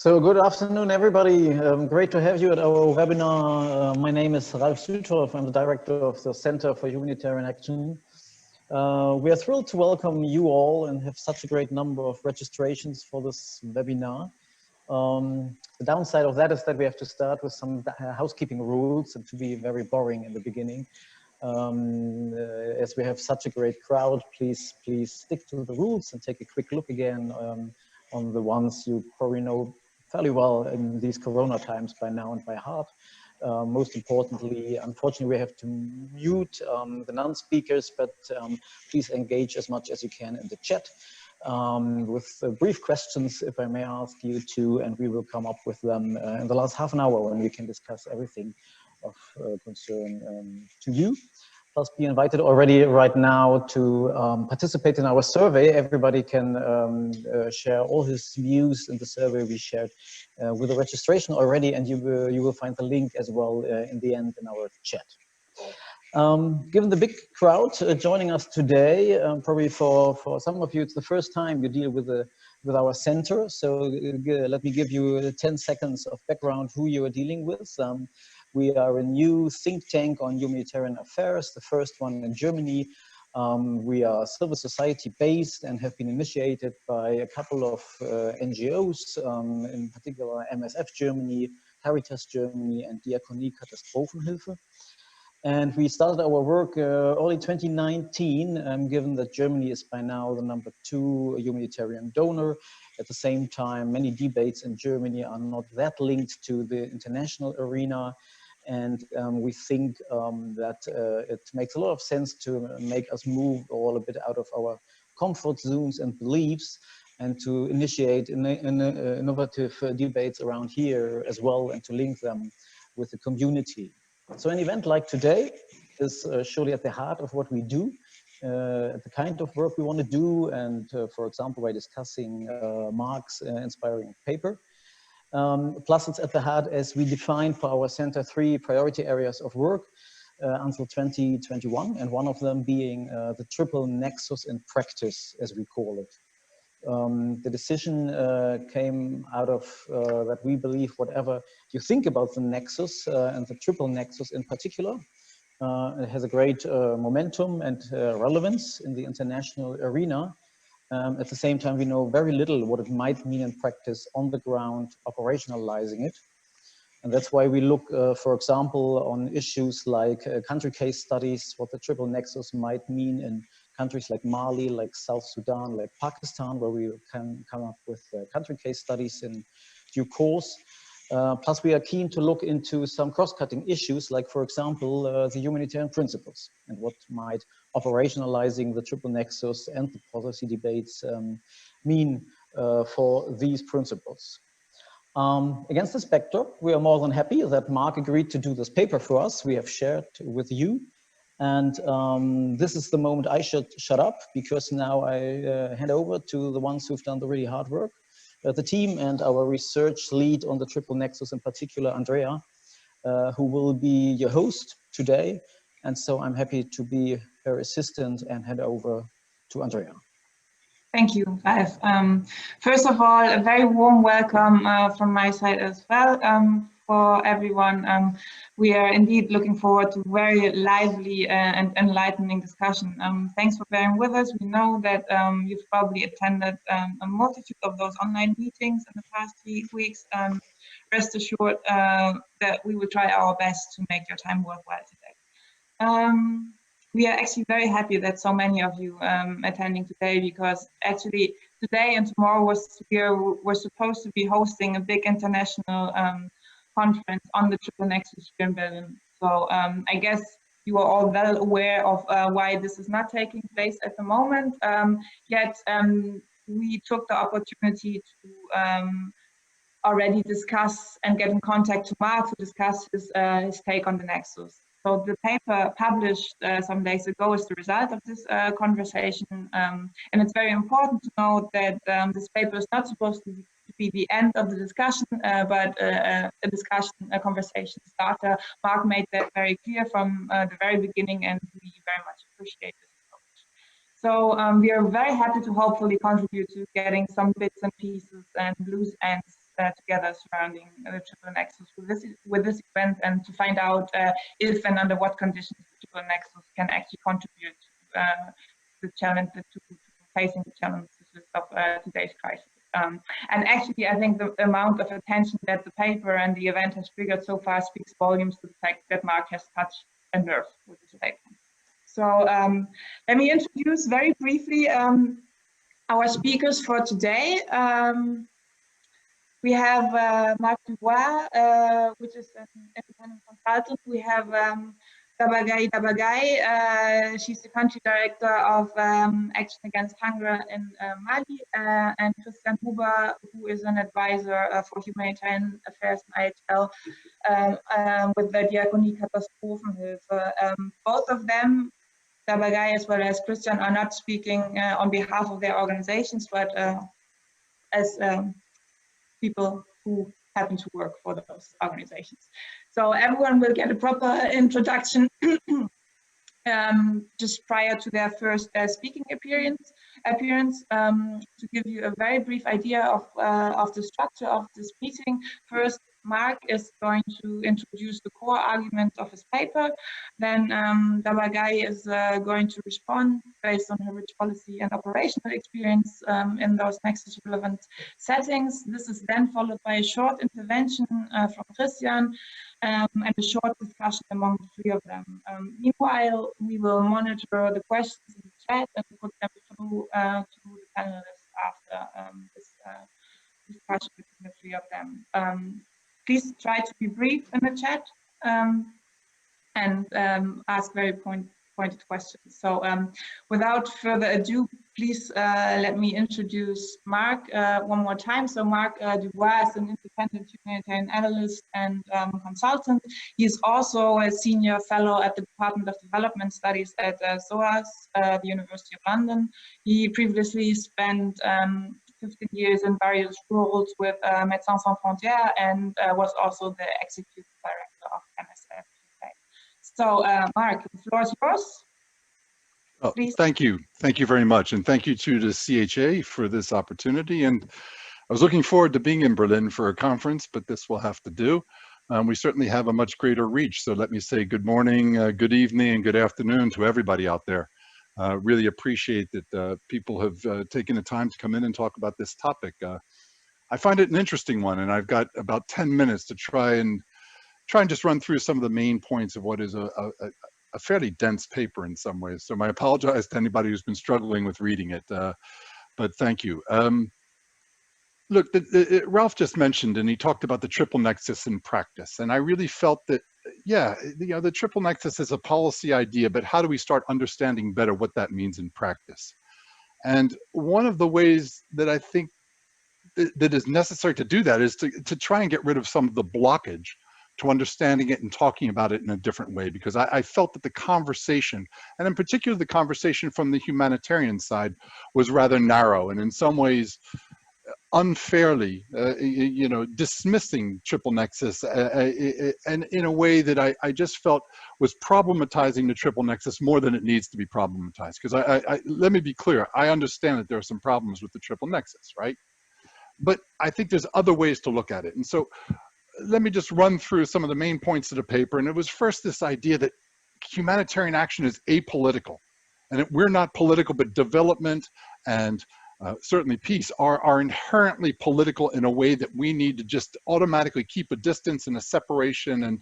So good afternoon, everybody. Great to have you at our webinar. My name is Ralf Südtorf. I'm the director of the Center for Humanitarian Action. We are thrilled to welcome you all and have such a great number of registrations for this webinar. The downside of that is that we have to start with some housekeeping rules and to be very boring in the beginning. As we have such a great crowd, please stick to the rules and take a quick look again on the ones you probably know fairly well in these Corona times by now and by heart. Most importantly, unfortunately, we have to mute the non-speakers, but please engage as much as you can in the chat with brief questions, if I may ask you to, and we will come up with them in the last half an hour when we can discuss everything of concern to you. Plus, be invited already right now to participate in our survey. Everybody can share all his views in the survey we shared with the registration already, and you will find the link as well in the end in our chat. Given the big crowd joining us today, probably for some of you it's the first time you deal with our center. So let me give you 10 seconds of background who you are dealing with. We are a new think tank on humanitarian affairs, the first one in Germany. We are civil society based and have been initiated by a couple of NGOs, in particular MSF Germany, Caritas Germany, and Diakonie Katastrophenhilfe. And we started our work early 2019, given that Germany is by now the #2 humanitarian donor. At the same time, many debates in Germany are not that linked to the international arena. And we think that it makes a lot of sense to make us move all a bit out of our comfort zones and beliefs and to initiate innovative debates around here as well and to link them with the community. So an event like today is surely at the heart of what we do, the kind of work we want to do, and for example, by discussing Marc's inspiring paper. Plus it's at the heart as we define for our center 3 priority areas of work until 2021, and one of them being the Triple Nexus in practice, as we call it. The decision came out of that we believe whatever you think about the nexus and the triple nexus in particular, it has a great momentum and relevance in the international arena. At the same time, we know very little what it might mean in practice on the ground, operationalizing it. And that's why we look, for example, on issues like country case studies, what the triple nexus might mean in countries like Mali, like South Sudan, like Pakistan, where we can come up with country case studies in due course. Plus, we are keen to look into some cross-cutting issues, like, for example, the humanitarian principles and what might operationalizing the triple nexus and the policy debates mean for these principles. Against this backdrop, we are more than happy that Marc agreed to do this paper for us. We have shared with you. And this is the moment I should shut up, because now I hand over to the ones who've done the really hard work, the team and our research lead on the Triple Nexus, in particular, Andrea, who will be your host today. And so I'm happy to be her assistant and hand over to Andrea. Thank you, Ralf. First of all, a very warm welcome from my side as well for everyone. We are indeed looking forward to very lively and enlightening discussion. Thanks for bearing with us. We know that you've probably attended a multitude of those online meetings in the past 3 weeks. Rest assured that we will try our best to make your time worthwhile today. We are actually very happy that so many of you attending today, because actually today and tomorrow we're supposed to be hosting a big international conference on the Triple Nexus here in Berlin. So I guess you are all well aware of why this is not taking place at the moment. Yet we took the opportunity to already discuss and get in contact to Marc to discuss his take on the Nexus. So the paper published some days ago is the result of this conversation, and it's very important to note that this paper is not supposed to be the end of the discussion, but a conversation starter. Marc made that very clear from the very beginning, and we very much appreciate this approach. So we are very happy to hopefully contribute to getting some bits and pieces and loose ends together surrounding the Triple Nexus with this event, and to find out if and under what conditions the Triple Nexus can actually contribute to the challenge, to facing the challenges of today's crisis. And actually, I think the amount of attention that the paper and the event has triggered so far speaks volumes to the fact that Marc has touched a nerve with this statement. So let me introduce very briefly our speakers for today. We have Marc DuBois, which is an independent consultant. We have Dabagai. She's the country director of Action Against Hunger in Mali, and Christian Huber, who is an advisor for humanitarian affairs in IHL with the Diakonie Katastrophenhilfe. Both of them, Dabagai as well as Christian, are not speaking on behalf of their organizations, but as people who happen to work for those organizations. So everyone will get a proper introduction just prior to their first speaking appearance, to give you a very brief idea of the structure of this meeting. First, Marc is going to introduce the core argument of his paper. Then Dabagai is going to respond based on her rich policy and operational experience in those Nexus relevant settings. This is then followed by a short intervention from Christian and a short discussion among the three of them. Meanwhile, we will monitor the questions in the chat and put them through to the panelists after this discussion between the three of them. Please try to be brief in the chat and ask very pointed questions. So without further ado, please let me introduce Marc one more time. So Marc DuBois is an independent humanitarian analyst and consultant. He is also a senior fellow at the Department of Development Studies at SOAS, the University of London. He previously spent 15 years in various roles with Médecins Sans Frontières and was also the executive director of MSF UK. So, Marc, the floor is yours. Oh, thank you. Thank you very much. And thank you to the CHA for this opportunity. And I was looking forward to being in Berlin for a conference, but this will have to do. We certainly have a much greater reach. So let me say good morning, good evening, and good afternoon to everybody out there. Really appreciate that people have taken the time to come in and talk about this topic. I find it an interesting one, and I've got about 10 minutes to try and just run through some of the main points of what is a fairly dense paper in some ways. So I apologize to anybody who's been struggling with reading it, but thank you. Look, Ralph just mentioned, and he talked about the triple nexus in practice, and I really felt that, yeah, the triple nexus is a policy idea, but how do we start understanding better what that means in practice? And one of the ways that I think that is necessary to do that is to try and get rid of some of the blockage to understanding it and talking about it in a different way, because I felt that the conversation, and in particular the conversation from the humanitarian side, was rather narrow and in some ways unfairly, dismissing triple nexus and in a way that I just felt was problematizing the triple nexus more than it needs to be problematized. Because let me be clear, I understand that there are some problems with the triple nexus, right? But I think there's other ways to look at it. And so let me just run through some of the main points of the paper. And it was first this idea that humanitarian action is apolitical, and we're not political, but development and certainly peace are inherently political in a way that we need to just automatically keep a distance and a separation. And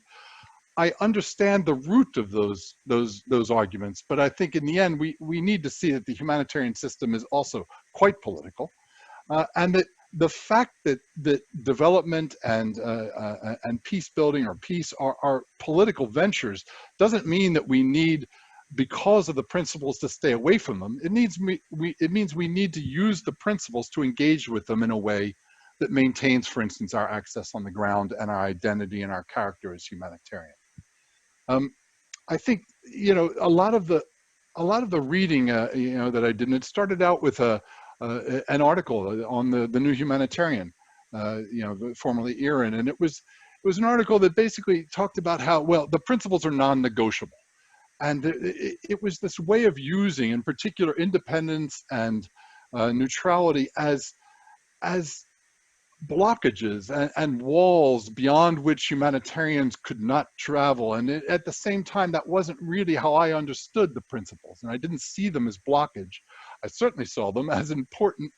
I understand the root of those arguments, but I think in the end we need to see that the humanitarian system is also quite political, and that the fact that development and peace building or peace are political ventures doesn't mean that we need, because of the principles, to stay away from them. It means we need to use the principles to engage with them in a way that maintains, for instance, our access on the ground and our identity and our character as humanitarian. I think a lot of the reading that I did, and it started out with an article on the New Humanitarian, formerly ERIN, and it was an article that basically talked about how, well, the principles are non-negotiable. And it was this way of using, in particular, independence and neutrality as blockages and walls beyond which humanitarians could not travel. And at the same time, that wasn't really how I understood the principles. And I didn't see them as blockage. I certainly saw them as important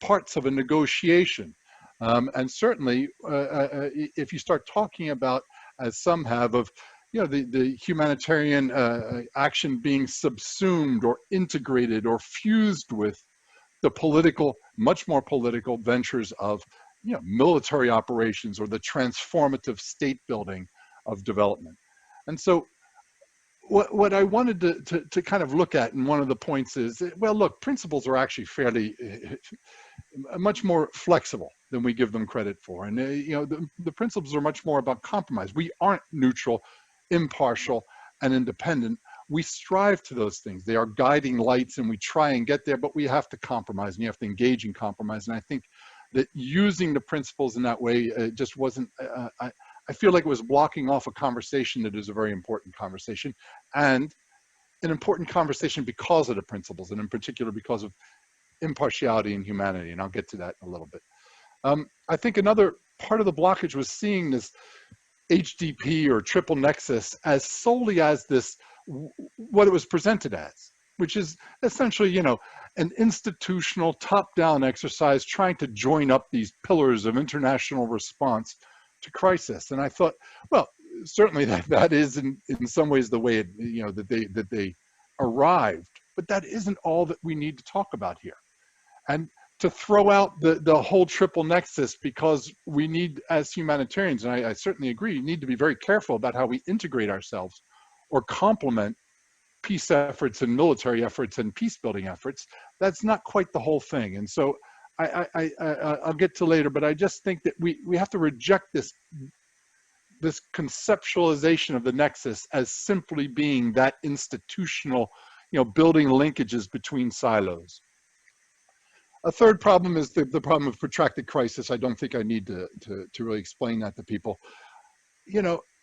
parts of a negotiation. And certainly, if you start talking about, as some have, of the humanitarian action being subsumed or integrated or fused with the political, much more political ventures of military operations or the transformative state building of development. And so what I wanted to kind of look at, and one of the points is, well, look, principles are actually fairly much more flexible than we give them credit for. And the principles are much more about compromise. We aren't neutral, impartial, and independent. We strive to those things. They are guiding lights, and we try and get there, but we have to compromise, and you have to engage in compromise. And I think that using the principles in that way just wasn't, I feel like it was blocking off a conversation that is a very important conversation, and an important conversation because of the principles, and in particular because of impartiality and humanity. And I'll get to that in a little bit. I think another part of the blockage was seeing this HDP or Triple Nexus as solely as this, what it was presented as, which is essentially, an institutional top-down exercise trying to join up these pillars of international response to crisis. And I thought, well, certainly that is in some ways the way it, that they arrived, but that isn't all that we need to talk about here. And to throw out the whole Triple Nexus, because we need, as humanitarians, and I certainly agree, need to be very careful about how we integrate ourselves or complement peace efforts and military efforts and peace building efforts. That's not quite the whole thing. And so I'll get to later, but I just think that we have to reject this conceptualization of the nexus as simply being that institutional, building linkages between silos. A third problem is the problem of protracted crisis. I don't think I need to really explain that to people.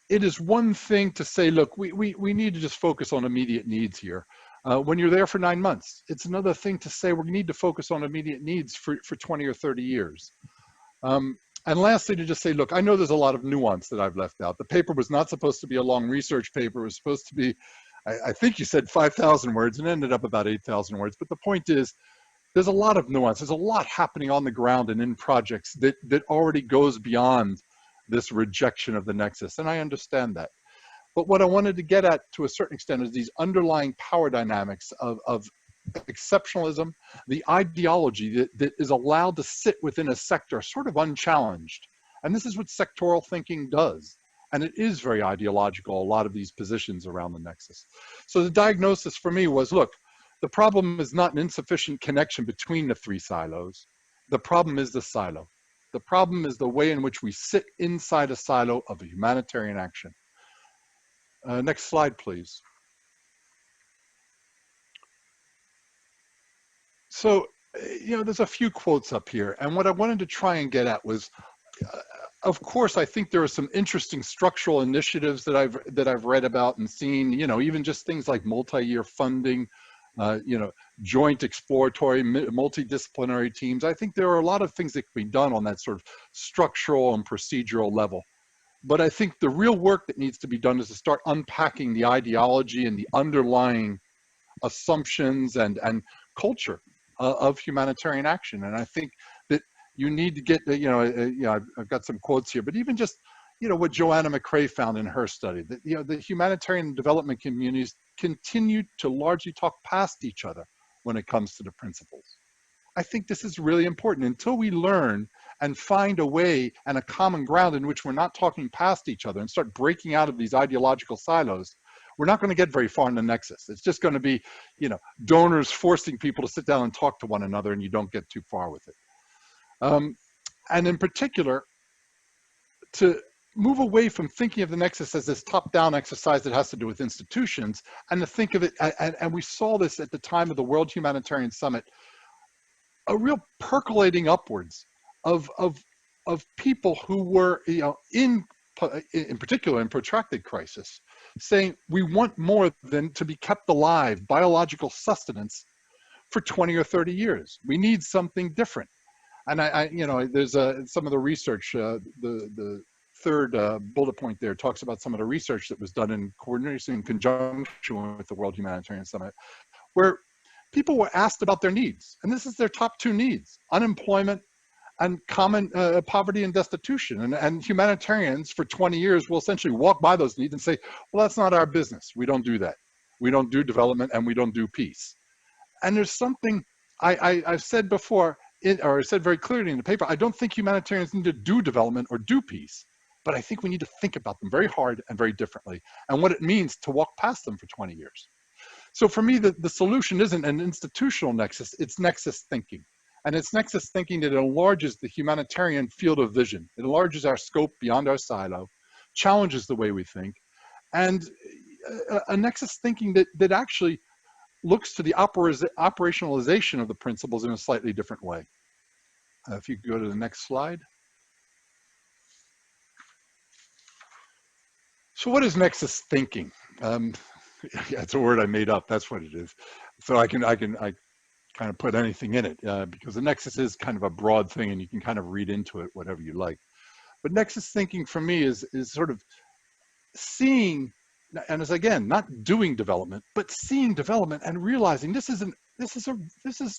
It is one thing to say, look, we need to just focus on immediate needs here. When you're there for 9 months, it's another thing to say we need to focus on immediate needs for 20 or 30 years. And lastly, to just say, look, I know there's a lot of nuance that I've left out. The paper was not supposed to be a long research paper. It was supposed to be, I think you said 5,000 words, and ended up about 8,000 words. But the point is, there's a lot of nuance. There's a lot happening on the ground and in projects that already goes beyond this rejection of the nexus. And I understand that. But what I wanted to get at to a certain extent is these underlying power dynamics of exceptionalism, the ideology that is allowed to sit within a sector sort of unchallenged. And this is what sectoral thinking does. And it is very ideological, a lot of these positions around the nexus. So the diagnosis for me was, look, the problem is not an insufficient connection between the three silos. The problem is the silo. The problem is the way in which we sit inside a silo of a humanitarian action. Next slide, please. So, there's a few quotes up here, and what I wanted to try and get at was, of course, I think there are some interesting structural initiatives that I've read about and seen. Even just things like multi-year funding, joint exploratory, multidisciplinary teams. I think there are a lot of things that can be done on that sort of structural and procedural level. But I think the real work that needs to be done is to start unpacking the ideology and the underlying assumptions and culture of humanitarian action. And I think that you need to get, I've got some quotes here, but even just, what Joanna McRae found in her study, that, the humanitarian development communities continue to largely talk past each other when it comes to the principles. I think this is really important. Until we learn and find a way and a common ground in which we're not talking past each other and start breaking out of these ideological silos, we're not going to get very far in the nexus. It's just going to be, donors forcing people to sit down and talk to one another, and you don't get too far with it. And in particular, to move away from thinking of the nexus as this top-down exercise that has to do with institutions, and to think of it, and we saw this at the time of the World Humanitarian Summit, a real percolating upwards of people who were, in particular in protracted crisis, saying we want more than to be kept alive, biological sustenance, for 20 or 30 years. We need something different. And you know, there's some of the research, the third bullet point there talks about some of the research that was done in coordination in conjunction with the World Humanitarian Summit, where people were asked about their needs. And this is their top two needs: unemployment and common poverty and destitution. And humanitarians for 20 years will essentially walk by those needs and say, well, that's not our business. We don't do that. We don't do development and we don't do peace. And there's something I've said before, or I said very clearly in the paper, I don't think humanitarians need to do development or do peace, but I think we need to think about them very hard and very differently, and what it means to walk past them for 20 years. So for me, the solution isn't an institutional nexus, it's nexus thinking. And it's nexus thinking that enlarges the humanitarian field of vision. It enlarges our scope beyond our silo, challenges the way we think, and a nexus thinking that actually looks to the operationalization of the principles in a slightly different way. If you go to the next slide. So what is nexus thinking? Yeah, it's a word I made up, that's what it is. So I kind of put anything in it because the nexus is kind of a broad thing and you can kind of read into it whatever you like. But nexus thinking for me is sort of seeing, and as again, not doing development, but seeing development and realizing this is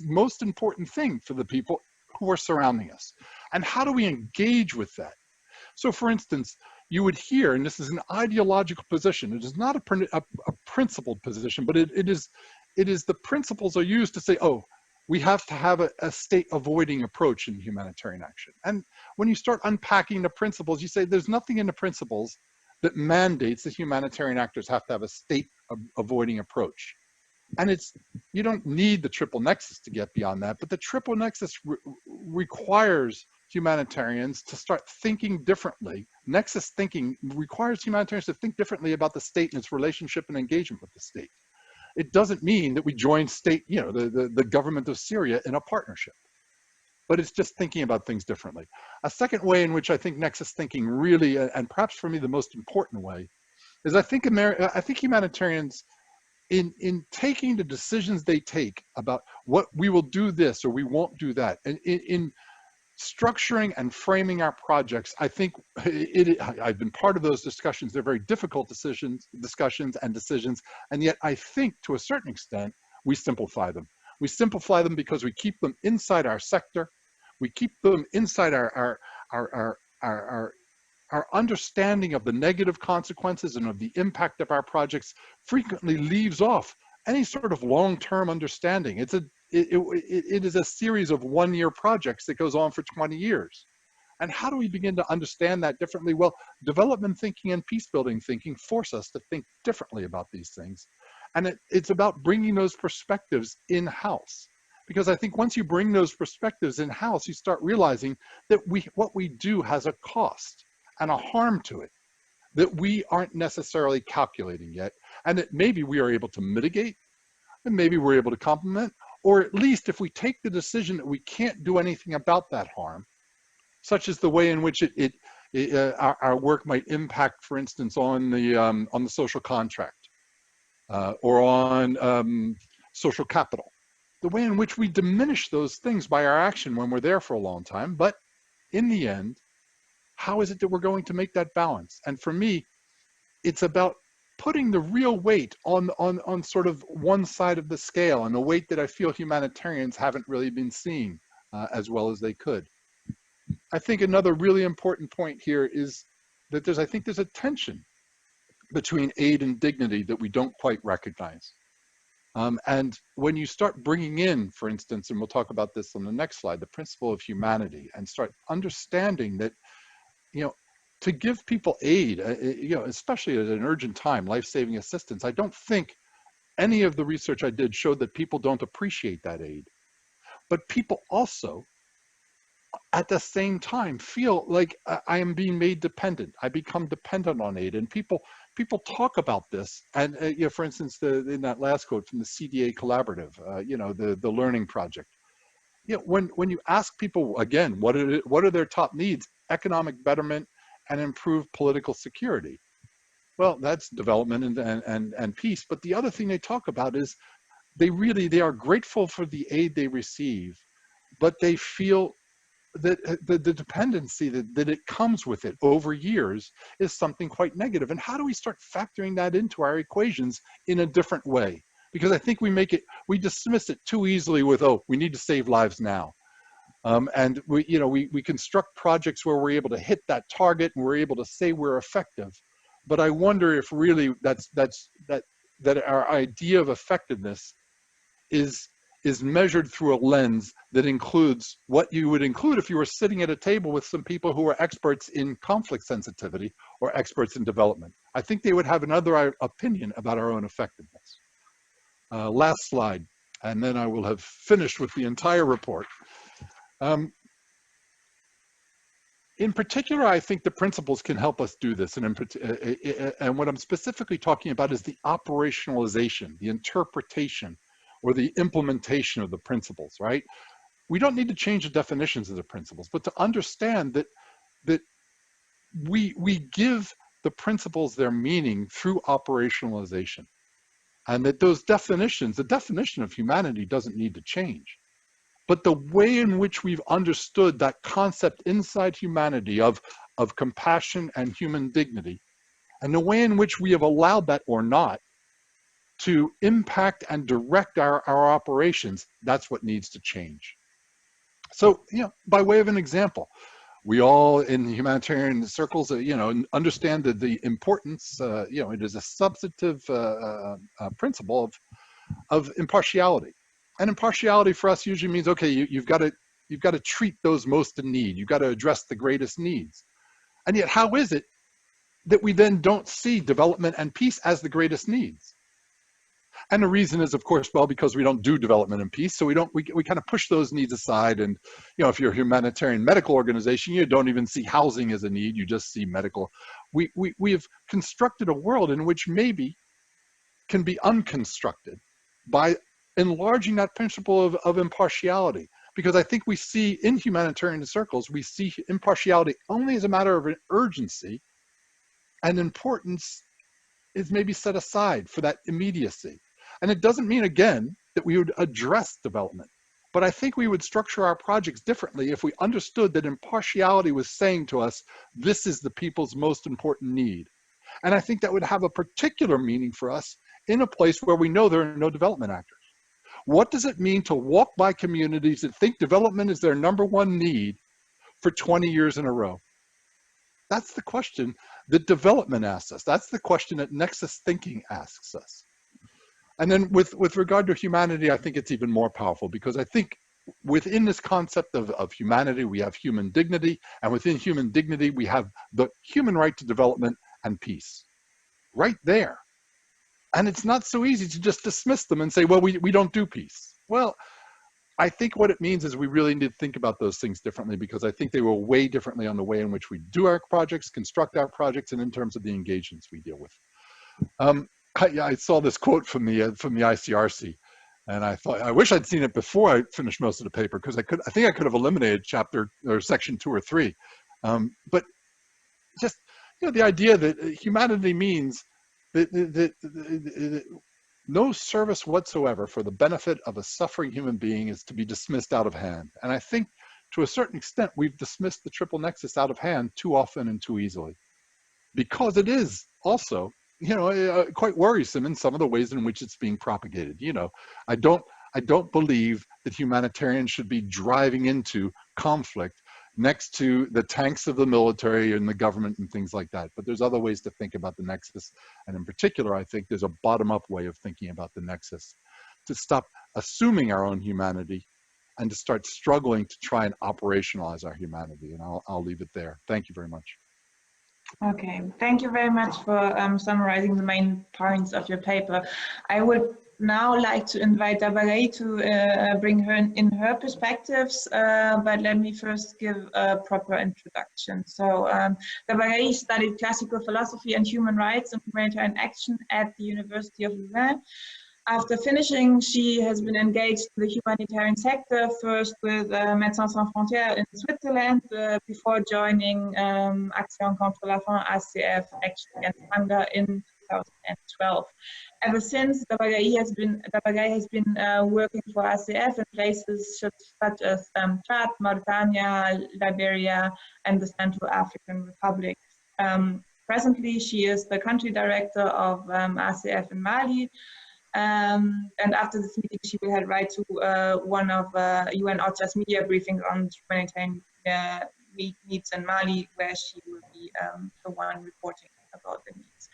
most important thing for the people who are surrounding us. And how do we engage with that? So for instance, you would hear, and this is an ideological position, it is not a principled position, but it is the principles are used to say, oh, we have to have a state avoiding approach in humanitarian action. And when you start unpacking the principles, you say there's nothing in the principles that mandates that humanitarian actors have to have a state avoiding approach. And you don't need the triple nexus to get beyond that, but the triple nexus requires humanitarians to start thinking differently. Nexus thinking requires humanitarians to think differently about the state and its relationship and engagement with the state. It doesn't mean that we join state, you know, the government of Syria in a partnership, but it's just thinking about things differently. A second way in which I think nexus thinking really, and perhaps for me the most important way, is I think humanitarians, in taking the decisions they take about what we will do this or we won't do that, and in structuring and framing our projects, I think I've been part of those discussions. They're very difficult discussions and decisions, and yet I think to a certain extent we simplify them. We simplify them because we keep them inside our sector. We keep them inside our understanding of the negative consequences and of the impact of our projects frequently leaves off any sort of long-term understanding. It is a series of one-year projects that goes on for 20 years. And how do we begin to understand that differently? Well, development thinking and peace-building thinking force us to think differently about these things. And it's about bringing those perspectives in-house. Because I think once you bring those perspectives in-house, you start realizing that what we do has a cost and a harm to it that we aren't necessarily calculating yet, and that maybe we are able to mitigate, and maybe we're able to complement, or at least if we take the decision that we can't do anything about that harm, such as the way in which our work might impact, for instance, on the social contract or on social capital, the way in which we diminish those things by our action when we're there for a long time, but in the end, how is it that we're going to make that balance? And for me, it's about putting the real weight on sort of one side of the scale, and the weight that I feel humanitarians haven't really been seeing as well as they could. I think another really important point here is that I think there's a tension between aid and dignity that we don't quite recognize. And when you start bringing in, for instance, and we'll talk about this on the next slide, the principle of humanity, and start understanding that, you know, to give people aid, you know, especially at an urgent time, life-saving assistance, I don't think any of the research I did showed that people don't appreciate that aid. But people also, at the same time, feel like I am being made dependent. I become dependent on aid, and people talk about this. And you know, for instance, in that last quote from the CDA Collaborative, you know, the learning project. You know, when you ask people again, what are their top needs? Economic betterment and improved political security. Well, that's development and peace. But the other thing they talk about is they are grateful for the aid they receive, but they feel the dependency that it comes with it over years is something quite negative. And how do we start factoring that into our equations in a different way? Because I think we dismiss it too easily with, oh, we need to save lives now. And we construct projects where we're able to hit that target and we're able to say we're effective. But I wonder if really that our idea of effectiveness is measured through a lens that includes what you would include if you were sitting at a table with some people who are experts in conflict sensitivity or experts in development. I think they would have another opinion about our own effectiveness. Last slide, and then I will have finished with the entire report. In particular, I think the principles can help us do this. And what I'm specifically talking about is the operationalization, the interpretation, or the implementation of the principles, right? We don't need to change the definitions of the principles, but to understand that we give the principles their meaning through operationalization. And that those definitions, the definition of humanity doesn't need to change. But the way in which we've understood that concept inside humanity of compassion and human dignity, and the way in which we have allowed that or not to impact and direct our operations, that's what needs to change. So, by way of an example, we all in the humanitarian circles, understand that the importance, it is a substantive principle of impartiality. And impartiality for us usually means, okay, you've got to treat those most in need. You've got to address the greatest needs. And yet, how is it that we then don't see development and peace as the greatest needs? And the reason is, of course, well, because we don't do development and peace, so we kind of push those needs aside. And if you're a humanitarian medical organization, you don't even see housing as a need; you just see medical. We have constructed a world in which maybe can be unconstructed by enlarging that principle of impartiality. Because I think we see in humanitarian circles, we see impartiality only as a matter of an urgency, and importance is maybe set aside for that immediacy. And it doesn't mean, again, that we would address development. But I think we would structure our projects differently if we understood that impartiality was saying to us, this is the people's most important need. And I think that would have a particular meaning for us in a place where we know there are no development actors. What does it mean to walk by communities that think development is their #1 need for 20 years in a row? That's the question that development asks us. That's the question that Nexus thinking asks us. And then with regard to humanity, I think it's even more powerful, because I think within this concept of humanity, we have human dignity, and within human dignity, we have the human right to development and peace. Right there. And it's not so easy to just dismiss them and say, well, we don't do peace. Well, I think what it means is we really need to think about those things differently, because I think they will weigh differently on the way in which we do our projects, construct our projects, and in terms of the engagements we deal with. I saw this quote from the ICRC, and I thought, I wish I'd seen it before I finished most of the paper, because I think I could have eliminated chapter or section 2 or 3. But just the idea that humanity means that no service whatsoever for the benefit of a suffering human being is to be dismissed out of hand. And I think to a certain extent, we've dismissed the Triple Nexus out of hand too often and too easily, because it is also, quite worrisome in some of the ways in which it's being propagated. I don't believe that humanitarians should be driving into conflict next to the tanks of the military and the government and things like that. But there's other ways to think about the Nexus. And in particular, I think there's a bottom-up way of thinking about the Nexus, to stop assuming our own humanity and to start struggling to try and operationalize our humanity. And I'll leave it there. Thank you very much. Okay, thank you very much for summarizing the main points of your paper. I would now like to invite Dabaré to bring her in her perspectives, but let me first give a proper introduction. So Dabaré studied classical philosophy and human rights and humanitarian action at the University of Louvain. After finishing, she has been engaged in the humanitarian sector, first with Médecins Sans Frontières in Switzerland, before joining Action contre la faim, ACF, Action Against Hunger in 2012. Ever since, DuBois has been working for ACF in places such as Chad, Mauritania, Liberia, and the Central African Republic. Presently, she is the country director of ACF in Mali. And after this meeting, she will head right to one of UN OCHA's media briefings on humanitarian needs in Mali, where she will be the one reporting about the needs.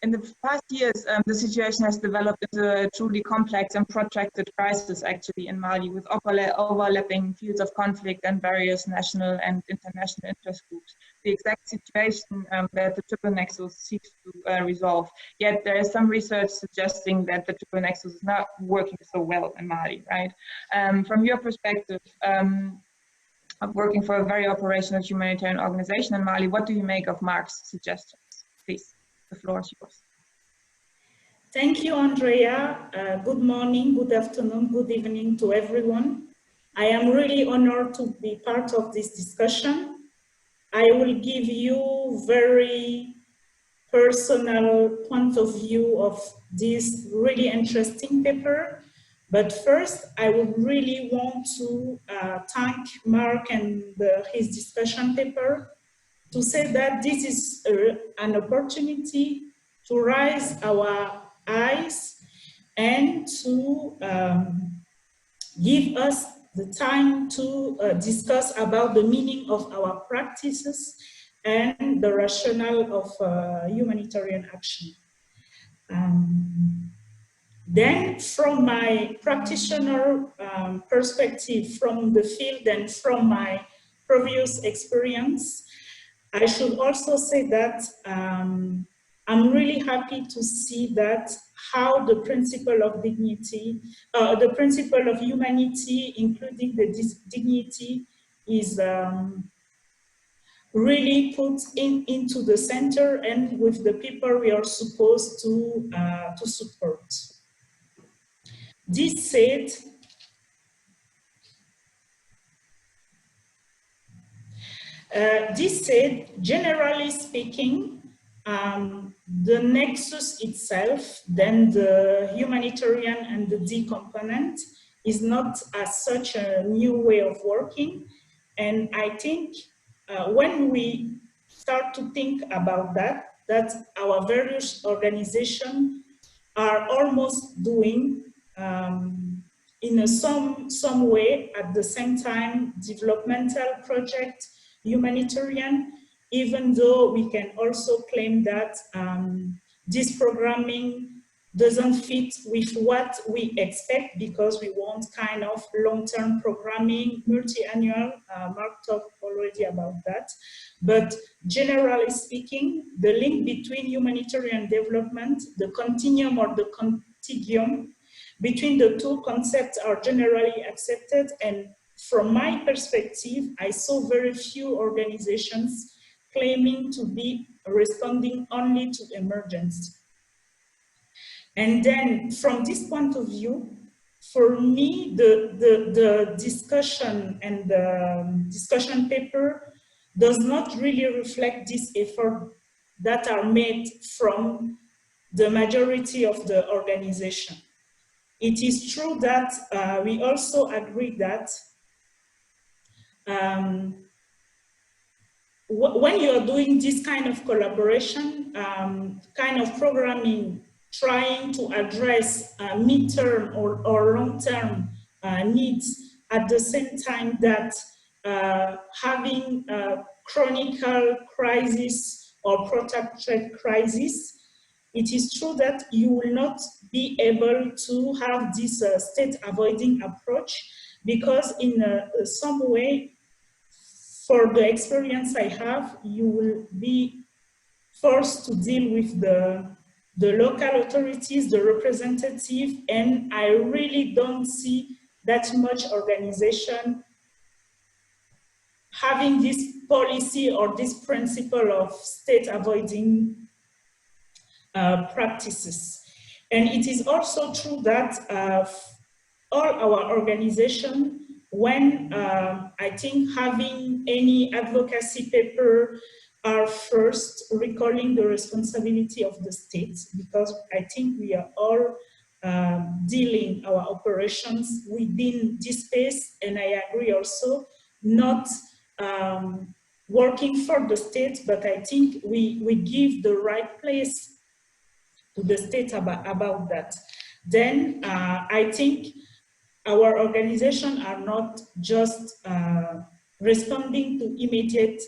In the past years, the situation has developed into a truly complex and protracted crisis, actually, in Mali, with overlapping fields of conflict and various national and international interest groups. The exact situation that the Triple Nexus seeks to resolve. Yet there is some research suggesting that the Triple Nexus is not working so well in Mali, right? From your perspective, of working for a very operational humanitarian organization in Mali, what do you make of Marc's suggestions? Please, the floor is yours. Thank you, Andrea. Good morning, good afternoon, good evening to everyone. I am really honored to be part of this discussion. I will give you very personal point of view of this really interesting paper. But first, I would really want to thank Marc and his discussion paper to say that this is an opportunity to raise our eyes and to give us the time to discuss about the meaning of our practices and the rationale of humanitarian action. Then from my practitioner perspective, from the field and from my previous experience, I should also say that I'm really happy to see that how the principle of dignity, the principle of humanity, including the dignity, is really put into the center and with the people we are supposed to support. This said, generally speaking, the nexus itself, then the humanitarian and the D component, is not as such a new way of working. And I think when we start to think about that our various organizations are almost doing in some way at the same time developmental project, humanitarian, even though we can also claim that this programming doesn't fit with what we expect because we want kind of long-term programming, multi-annual. Marc talked already about that. But generally speaking, the link between humanitarian development, the continuum or the contiguum between the two concepts are generally accepted. And from my perspective, I saw very few organizations claiming to be responding only to emergency. And then from this point of view, for me, the discussion and the discussion paper does not really reflect this effort that are made from the majority of the organization. It is true that we also agree that when you are doing this kind of collaboration, kind of programming, trying to address mid-term or long-term needs at the same time that having a chronic crisis or protracted crisis, it is true that you will not be able to have this state-avoiding approach because in some way, for the experience I have, you will be forced to deal with the local authorities, the representative, and I really don't see that much organization having this policy or this principle of state avoiding practices. And it is also true that all our organization, when I think having any advocacy paper are first recalling the responsibility of the state, because I think we are all dealing our operations within this space, and I agree also, not working for the state, but I think we give the right place to the state about that. Then I think our organization are not just responding to immediate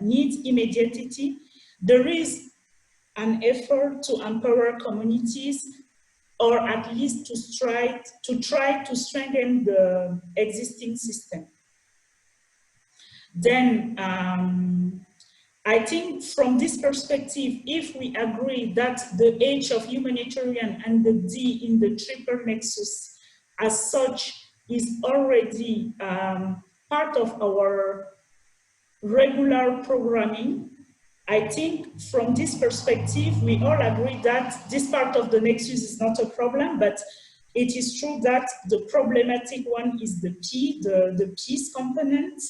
needs, immediatity. There is an effort to empower communities, or at least to try to strengthen the existing system. Then I think from this perspective, if we agree that the H of humanitarian and the D in the Triple Nexus as such is already part of our regular programming, I think from this perspective, we all agree that this part of the Nexus is not a problem, but it is true that the problematic one is the P, the peace component.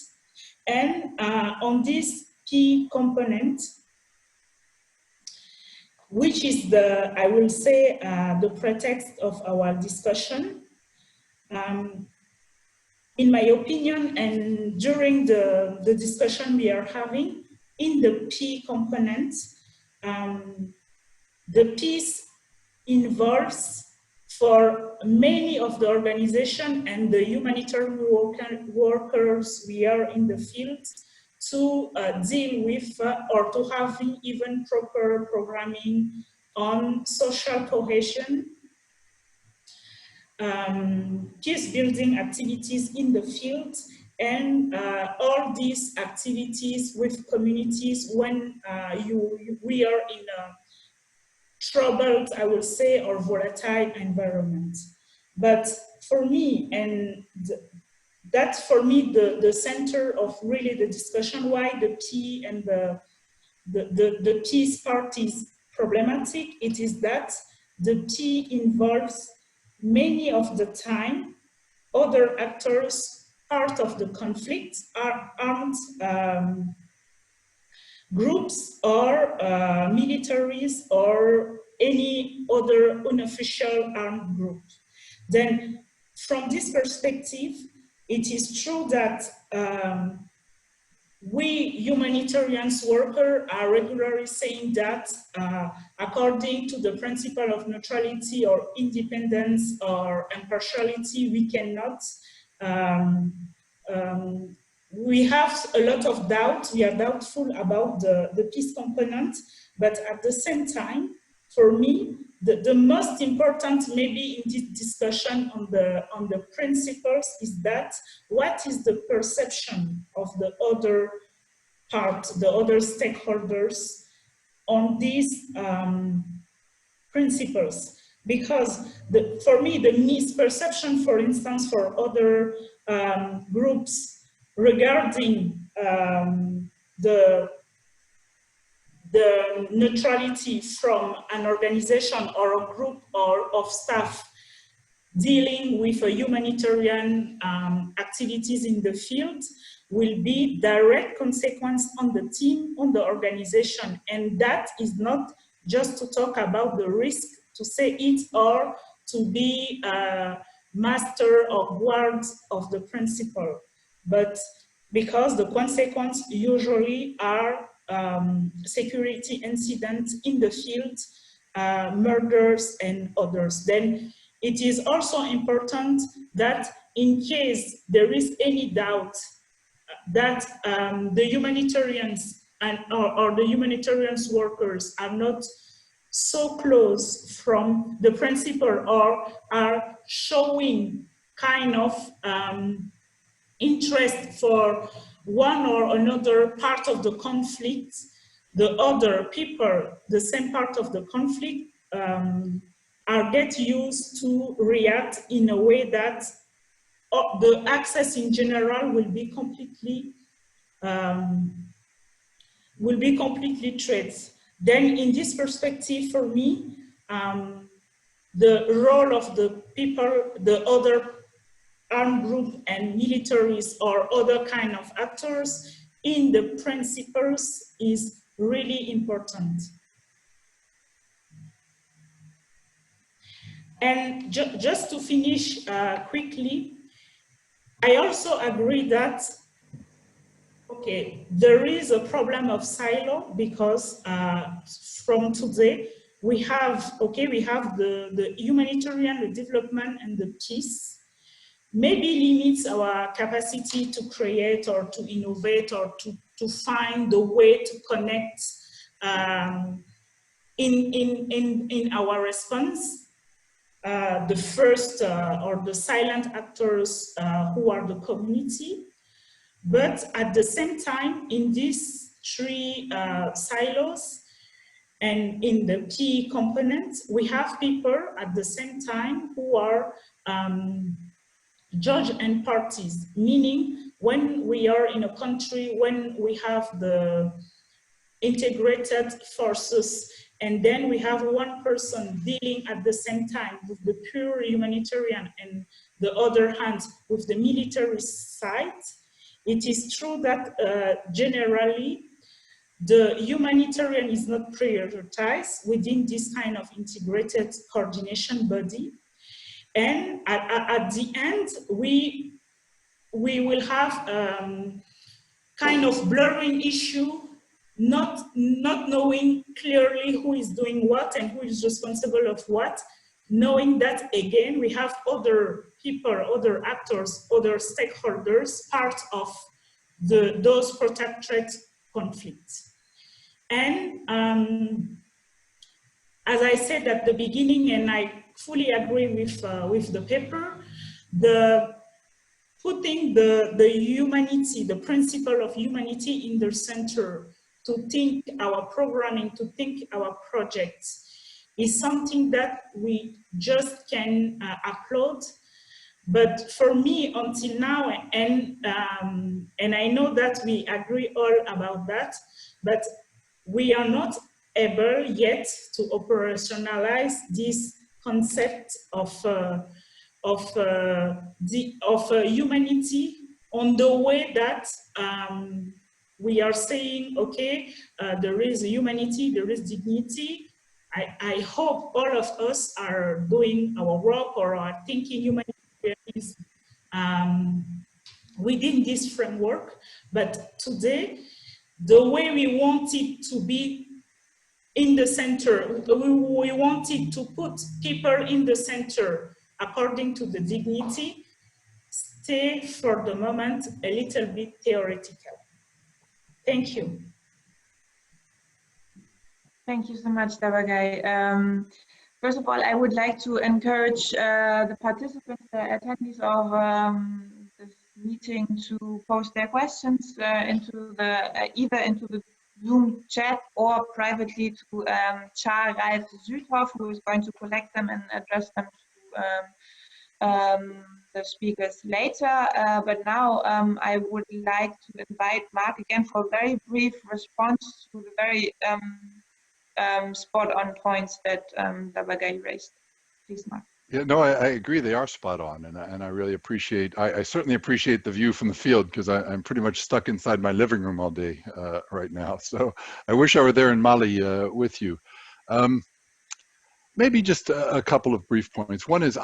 And on this P component, which is I will say, the pretext of our discussion, in my opinion, and during the discussion we are having, in the P component, the peace involves for many of the organization and the humanitarian workers we are in the field to deal with or to have even proper programming on social cohesion, peace building activities in the field, and all these activities with communities when we are in a troubled, I will say, or volatile environment. But for me, and that's for me the center of really the discussion, why the P and the peace part is problematic. It is that the P involves many of the time other actors part of the conflict are armed groups or militaries or any other unofficial armed group. Then from this perspective, it is true that we humanitarians workers are regularly saying that according to the principle of neutrality or independence or impartiality, we cannot, we have a lot of doubt, we are doubtful about the peace component, but at the same time, for me, the most important maybe in this discussion on the principles is that what is the perception of the other part, the other stakeholders on these principles? Because for me, the misperception, for instance, for other groups regarding the neutrality from an organization or a group or of staff dealing with a humanitarian activities in the field will be direct consequence on the team, on the organization. And that is not just to talk about the risk, to say it, or to be a master or guard of the principle, but because the consequences usually are security incidents in the field, murders and others. Then it is also important that in case there is any doubt that the humanitarians or the humanitarians workers are not so close from the principle or are showing kind of interest for one or another part of the conflict, the other people, the same part of the conflict, are get used to react in a way that the access in general will be completely threatened. Then in this perspective, for me, the role of the people, the other armed group and militaries or other kind of actors in the principles is really important. And just to finish quickly, I also agree that, okay, there is a problem of silo because from today, we have the humanitarian, the development, and the peace. Maybe limits our capacity to create or to innovate or to find the way to connect in our response. The first or the silent actors who are the community. But at the same time, in these three silos and in the key components, we have people at the same time who are judge and parties, meaning when we are in a country, when we have the integrated forces, and then we have one person dealing at the same time with the pure humanitarian and the other hand with the military side, it is true that generally the humanitarian is not prioritized within this kind of integrated coordination body. And at the end, we will have kind of blurring issue, not knowing clearly who is doing what and who is responsible of what, knowing that again, we have other people, other actors, other stakeholders, part of those protracted conflicts. And as I said at the beginning, and I fully agree with the paper, putting the humanity, the principle of humanity in the center to think our programming, to think our projects is something that we just can applaud. But for me, until now, and I know that we agree all about that, but we are not able yet to operationalize this concept of humanity on the way that we are saying, okay, there is humanity, there is dignity. I hope all of us are doing our work or are thinking humanitarianism within this framework. But today, the way we want it to be in the center, we wanted to put people in the center according to the dignity, stay for the moment a little bit theoretical. Thank you. Thank you so much, Dabagai. First of all, I would like to encourage the participants, the attendees of this meeting to post their questions into the either into the Zoom chat or privately to Char Ralf Südhoff, who is going to collect them and address them to the speakers later. But now I would like to invite Marc again for a very brief response to the very spot-on points that Dabagai raised. Please, Marc. Yeah, no, I agree. They are spot on, and I really appreciate. I certainly appreciate the view from the field because I'm pretty much stuck inside my living room all day right now. So I wish I were there in Mali with you. Maybe just a couple of brief points. One is,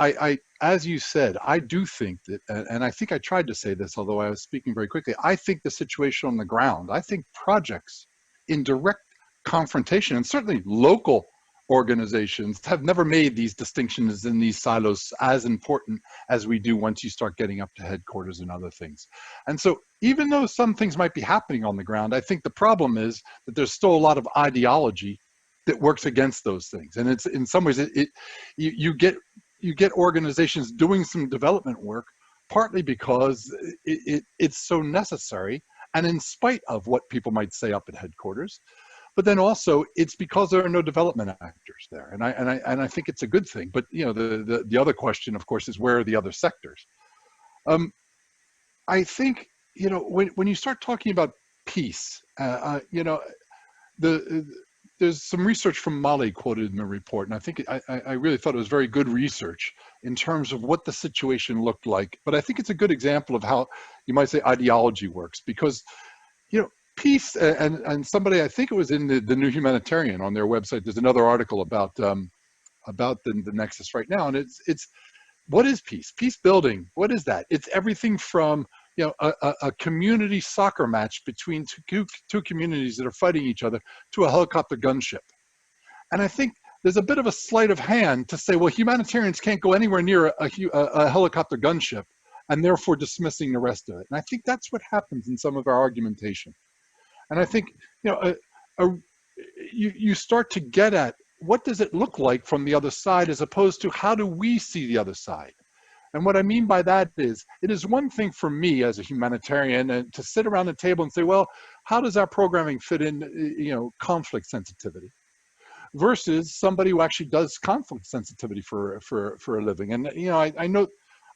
as you said, I do think that, and I think I tried to say this, although I was speaking very quickly. I think the situation on the ground. I think projects in direct confrontation, and certainly local organizations have never made these distinctions in these silos as important as we do once you start getting up to headquarters and other things. And so even though some things might be happening on the ground, I think the problem is that there's still a lot of ideology that works against those things. And it's in some ways, you get organizations doing some development work partly because it's so necessary and in spite of what people might say up at headquarters. But then also it's because there are no development actors there, and I think it's a good thing. But you know, the other question, of course, is where are the other sectors? I think, you know, when you start talking about peace, you know, there's some research from Mali quoted in the report, and I think I really thought it was very good research in terms of what the situation looked like. But I think it's a good example of how you might say ideology works, because you know, peace, and somebody, I think it was in the New Humanitarian on their website, there's another article about the Nexus right now, and it's what is peace? Peace building, what is that? It's everything from, you know, a community soccer match between two communities that are fighting each other to a helicopter gunship. And I think there's a bit of a sleight of hand to say, well, humanitarians can't go anywhere near a helicopter gunship, and therefore dismissing the rest of it. And I think that's what happens in some of our argumentation. And I think, you know, you start to get at what does it look like from the other side, as opposed to how do we see the other side? And what I mean by that is, it is one thing for me as a humanitarian and to sit around the table and say, well, how does our programming fit in, you know, conflict sensitivity, versus somebody who actually does conflict sensitivity for a living. And, you know, I note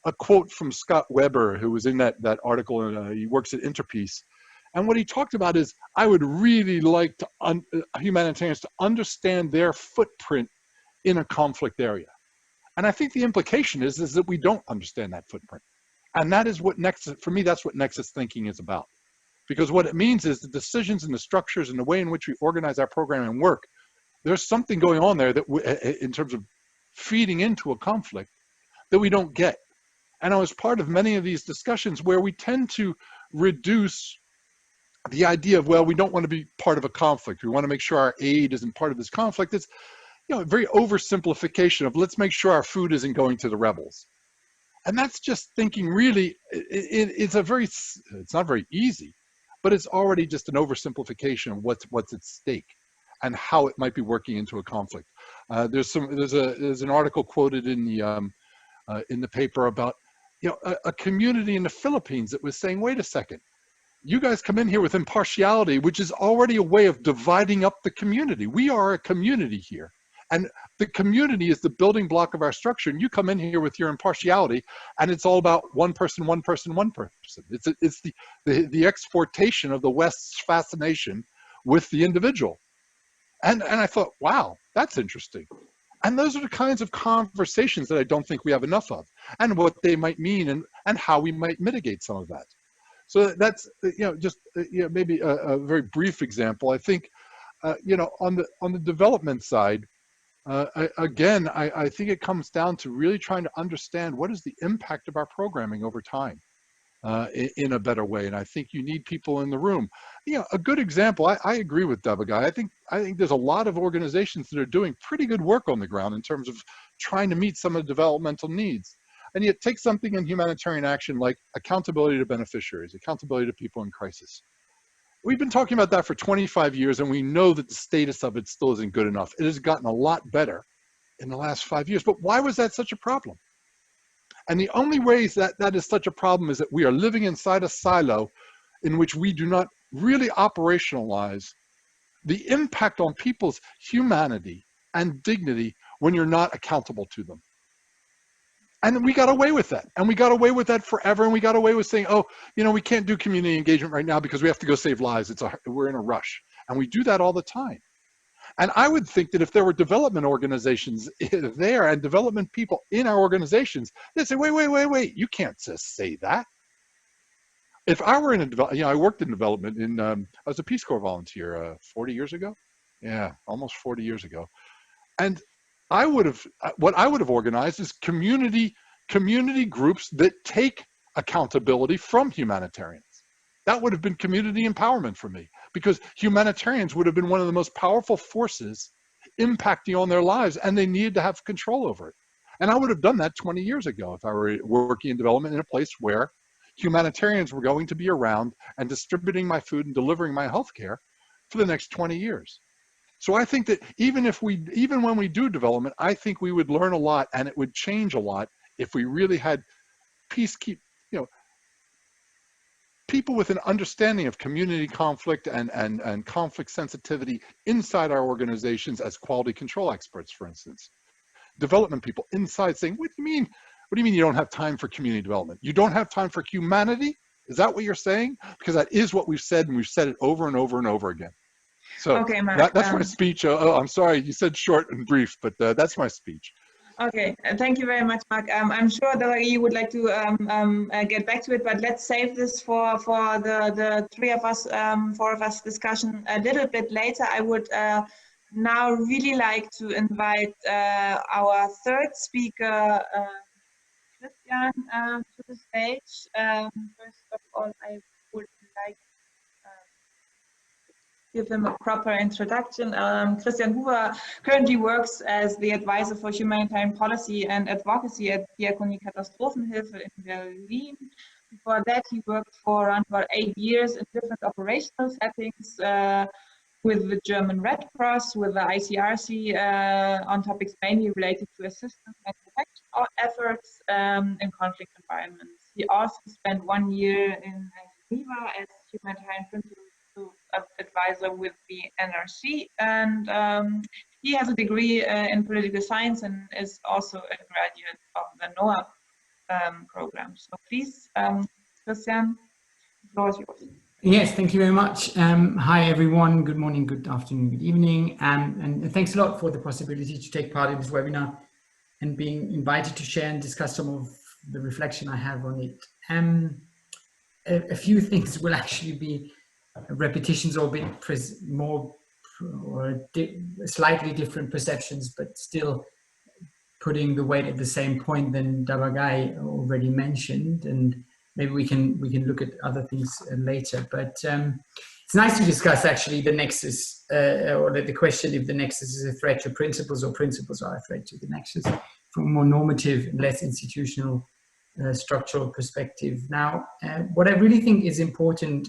a quote from Scott Weber, who was in that article, and he works at Interpeace. And what he talked about is, I would really like to humanitarians to understand their footprint in a conflict area. And I think the implication is that we don't understand that footprint. And that is what Nexus, for me, that's what Nexus thinking is about. Because what it means is the decisions and the structures and the way in which we organize our program and work, there's something going on there that in terms of feeding into a conflict that we don't get. And I was part of many of these discussions where we tend to reduce the idea of, well, we don't want to be part of a conflict. We want to make sure our aid isn't part of this conflict. It's, you know, a very oversimplification of, let's make sure our food isn't going to the rebels. And that's just thinking really, it's not very easy, but it's already just an oversimplification of what's at stake and how it might be working into a conflict. There's an article quoted in the paper about, you know, a community in the Philippines that was saying, wait a second, you guys come in here with impartiality, which is already a way of dividing up the community. We are a community here, and the community is the building block of our structure. And you come in here with your impartiality, and it's all about one person, one person, one person. It's the exportation of the West's fascination with the individual. And I thought, wow, that's interesting. And those are the kinds of conversations that I don't think we have enough of, and what they might mean, and how we might mitigate some of that. So that's, you know, just, you know, maybe a very brief example. I think, you know, on the development side, again, I think it comes down to really trying to understand what is the impact of our programming over time in a better way. And I think you need people in the room. You know, a good example, I agree with DuBois. I think there's a lot of organizations that are doing pretty good work on the ground in terms of trying to meet some of the developmental needs. And yet take something in humanitarian action like accountability to beneficiaries, accountability to people in crisis. We've been talking about that for 25 years, and we know that the status of it still isn't good enough. It has gotten a lot better in the last 5 years, but why was that such a problem? And the only ways that is such a problem is that we are living inside a silo in which we do not really operationalize the impact on people's humanity and dignity when you're not accountable to them. And we got away with that. And we got away with that forever. And we got away with saying, oh, you know, we can't do community engagement right now because we have to go save lives. We're in a rush. And we do that all the time. And I would think that if there were development organizations there and development people in our organizations, they'd say, wait, you can't just say that. If I were in a development, you know, I worked in development I was a Peace Corps volunteer 40 years ago. Yeah, almost 40 years ago. And what I would have organized is community groups that take accountability from humanitarians. That would have been community empowerment for me, because humanitarians would have been one of the most powerful forces impacting on their lives, and they needed to have control over it. And I would have done that 20 years ago if I were working in development in a place where humanitarians were going to be around and distributing my food and delivering my healthcare for the next 20 years. So I think that even when we do development, I think we would learn a lot, and it would change a lot if we really had people with an understanding of community conflict and conflict sensitivity inside our organizations as quality control experts, for instance. Development people inside saying, what do you mean you don't have time for community development? You don't have time for humanity? Is that what you're saying? Because that is what we've said, and we've said it over and over and over again. So okay, Marc, that's my speech. Oh, I'm sorry, you said short and brief, but that's my speech. Okay, thank you very much, Marc. I'm sure that you would like to get back to it, but let's save this for the three of us, four of us discussion a little bit later. I would now really like to invite our third speaker, Christian, to the stage. First of all, I would like give him a proper introduction. Christian Huber currently works as the advisor for humanitarian policy and advocacy at Diakonie Katastrophenhilfe in Berlin. Before that, he worked for around about 8 years in different operational settings with the German Red Cross, with the ICRC on topics mainly related to assistance and protection efforts in conflict environments. He also spent 1 year in Geneva as Humanitarian Principles advisor with the NRC, and he has a degree in political science and is also a graduate of the NOAA program. So please, Christian, the floor is yours. Yes, thank you very much. Hi everyone, good morning, good afternoon, good evening, and thanks a lot for the possibility to take part in this webinar and being invited to share and discuss some of the reflection I have on it. A few things will actually be repetitions or a bit more or slightly different perceptions, but still putting the weight at the same point than Dabagai already mentioned, and maybe we can look at other things later. But it's nice to discuss actually the nexus or the question if the nexus is a threat to principles or principles are a threat to the nexus from a more normative, less institutional structural perspective. Now, what I really think is important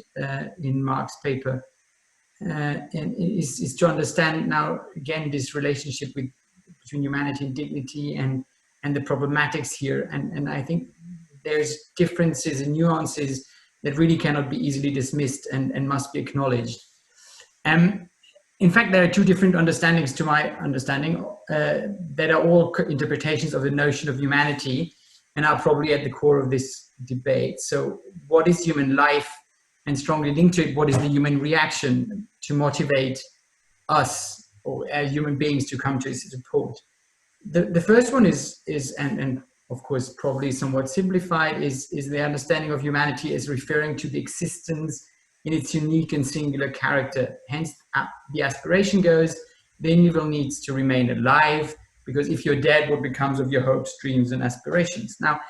in Marc's paper is to understand now again this relationship between humanity and dignity and the problematics here. And I think there's differences and nuances that really cannot be easily dismissed and must be acknowledged. In fact, there are two different understandings to my understanding that are all interpretations of the notion of humanity and are probably at the core of this debate. So what is human life? And strongly linked to it, what is the human reaction to motivate us or human beings to come to its support? The first one is and of course probably somewhat simplified, is the understanding of humanity as referring to the existence in its unique and singular character. Hence the aspiration goes, the individual needs to remain alive, because if you're dead, what becomes of your hopes, dreams, and aspirations? Now,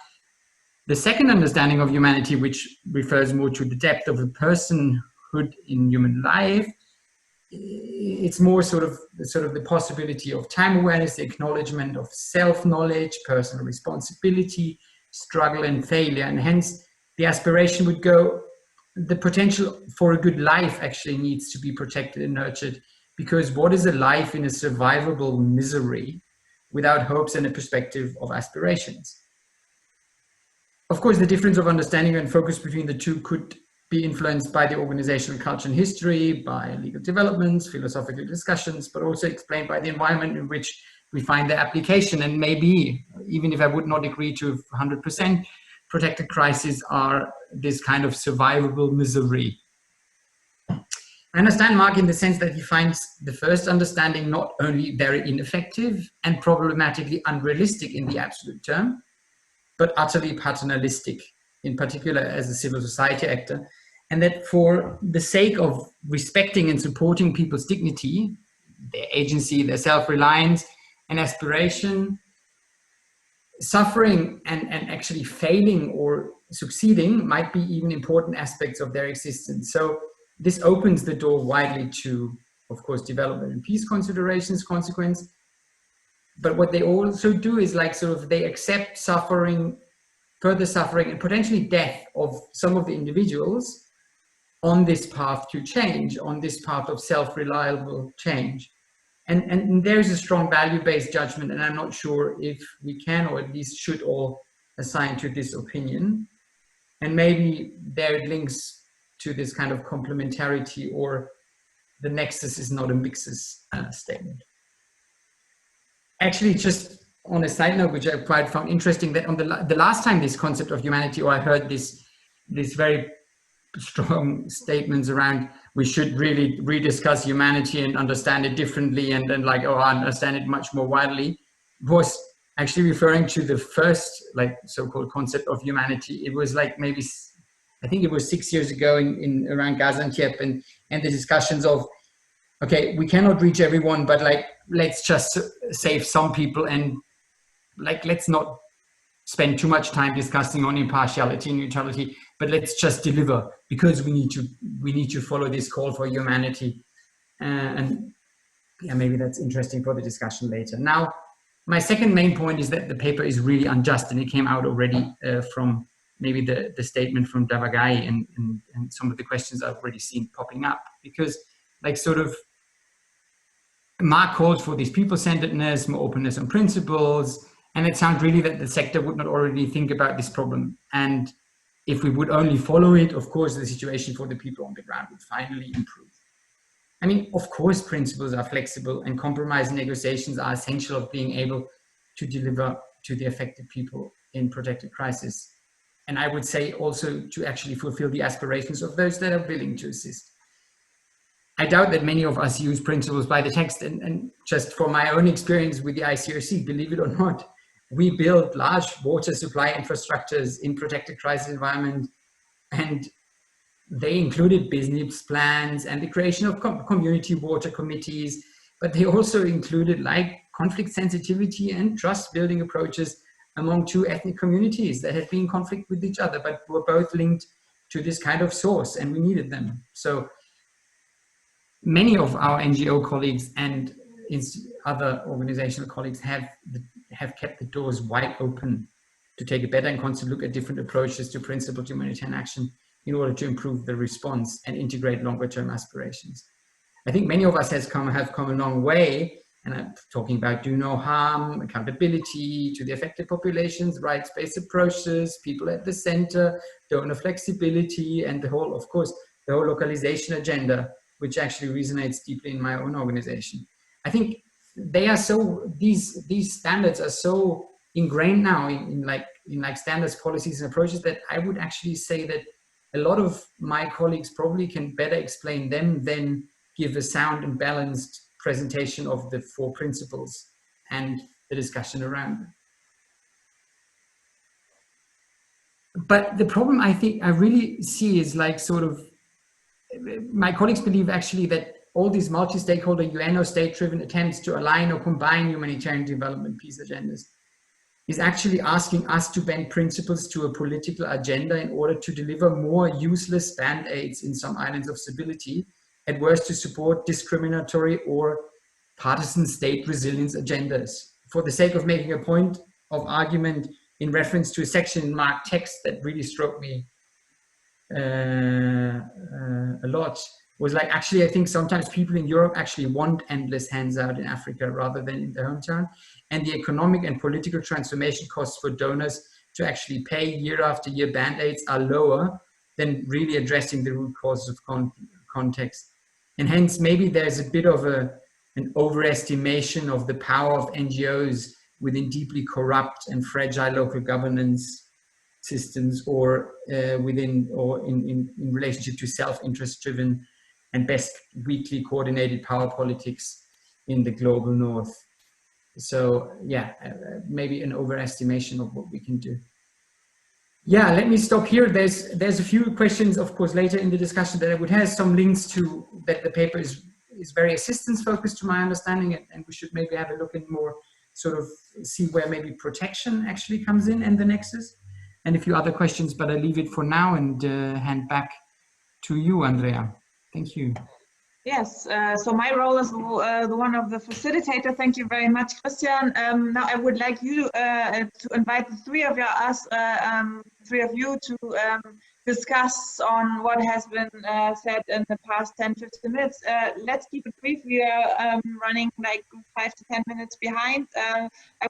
the second understanding of humanity, which refers more to the depth of a personhood in human life, it's more sort of the possibility of time awareness, the acknowledgement of self-knowledge, personal responsibility, struggle and failure. And hence, the aspiration would go, the potential for a good life actually needs to be protected and nurtured, because what is a life in a survivable misery without hopes and a perspective of aspirations? Of course, the difference of understanding and focus between the two could be influenced by the organizational culture and history, by legal developments, philosophical discussions, but also explained by the environment in which we find their application. And maybe, even if I would not agree to 100%, protected crises are this kind of survivable misery. I understand Marc in the sense that he finds the first understanding not only very ineffective and problematically unrealistic in the absolute term, but utterly paternalistic, in particular as a civil society actor, and that for the sake of respecting and supporting people's dignity, their agency, their self-reliance and aspiration, suffering and actually failing or succeeding might be even important aspects of their existence. So this opens the door widely to, of course, development and peace considerations, consequence. But what they also do is like sort of they accept suffering, further suffering and potentially death of some of the individuals on this path to change, on this path of self-reliable change. And there's a strong value-based judgment, and I'm not sure if we can, or at least should all assign to this opinion. And maybe there it links to this kind of complementarity, or the nexus is not a mixes statement. Actually, just on a side note, which I quite found interesting, that on the last time this concept of humanity, or I heard this very strong statements around we should really rediscuss humanity and understand it differently, and like, oh, I understand it much more widely, was actually referring to the first like so-called concept of humanity. It was like maybe, I think it was 6 years ago in around Gaziantep, and the discussions of, okay, we cannot reach everyone, but like, let's just save some people, and like, let's not spend too much time discussing on impartiality and neutrality, but let's just deliver, because we need to follow this call for humanity. And yeah, maybe that's interesting for the discussion later. Now, my second main point is that the paper is really unjust, and it came out already from maybe the statement from Davagai, and some of the questions I've already seen popping up, because like sort of Marc called for this people-centeredness, more openness on principles, and it sounds really that the sector would not already think about this problem. And if we would only follow it, of course, the situation for the people on the ground would finally improve. I mean, of course, principles are flexible, and compromise negotiations are essential of being able to deliver to the affected people in protected crisis. And I would say also to actually fulfill the aspirations of those that are willing to assist. I doubt that many of us use principles by the text, and just from my own experience with the ICRC, believe it or not, we build large water supply infrastructures in protected crisis environment, and they included business plans and the creation of community water committees, but they also included like conflict sensitivity and trust building approaches among two ethnic communities that had been in conflict with each other, but were both linked to this kind of source, and we needed them. So many of our NGO colleagues and other organizational colleagues have kept the doors wide open to take a better and constant look at different approaches to principled humanitarian action in order to improve the response and integrate longer term aspirations. I think many of us have come a long way, and I'm talking about do no harm, accountability to the affected populations, rights-based approaches, people at the center, donor flexibility, and the whole, of course, the whole localization agenda, which actually resonates deeply in my own organization. I think they are so, these standards are so ingrained now in standards, policies, and approaches that I would actually say that a lot of my colleagues probably can better explain them than give a sound and balanced presentation of the 4 principles and the discussion around them. But the problem I think I really see is like sort of, my colleagues believe actually that all these multi-stakeholder UN or state-driven attempts to align or combine humanitarian development peace agendas is actually asking us to bend principles to a political agenda in order to deliver more useless band-aids in some islands of stability, at worst to support discriminatory or partisan state resilience agendas. For the sake of making a point of argument in reference to a section in Marc's text that really struck me a lot, was like, actually, I think sometimes people in Europe actually want endless hands out in Africa rather than in their hometown. And the economic and political transformation costs for donors to actually pay year after year band-aids are lower than really addressing the root causes of context. And hence, maybe there's a bit of an overestimation of the power of NGOs within deeply corrupt and fragile local governance systems, or in relationship to self-interest driven and best weakly coordinated power politics in the global north. So yeah, maybe an overestimation of what we can do. Yeah, let me stop here. There's a few questions, of course, later in the discussion that I would have some links to, that the paper is very assistance focused to my understanding, and we should maybe have a look in more, sort of see where maybe protection actually comes in and the nexus, and a few other questions, but I leave it for now and hand back to you, Andrea. Thank you. Yes, so my role is the one of the facilitator. Thank you very much, Christian. Now I would like you to invite the three of you to discuss on what has been said in the past 10-15 minutes. Let's keep it brief. We are running like 5 to 10 minutes behind. I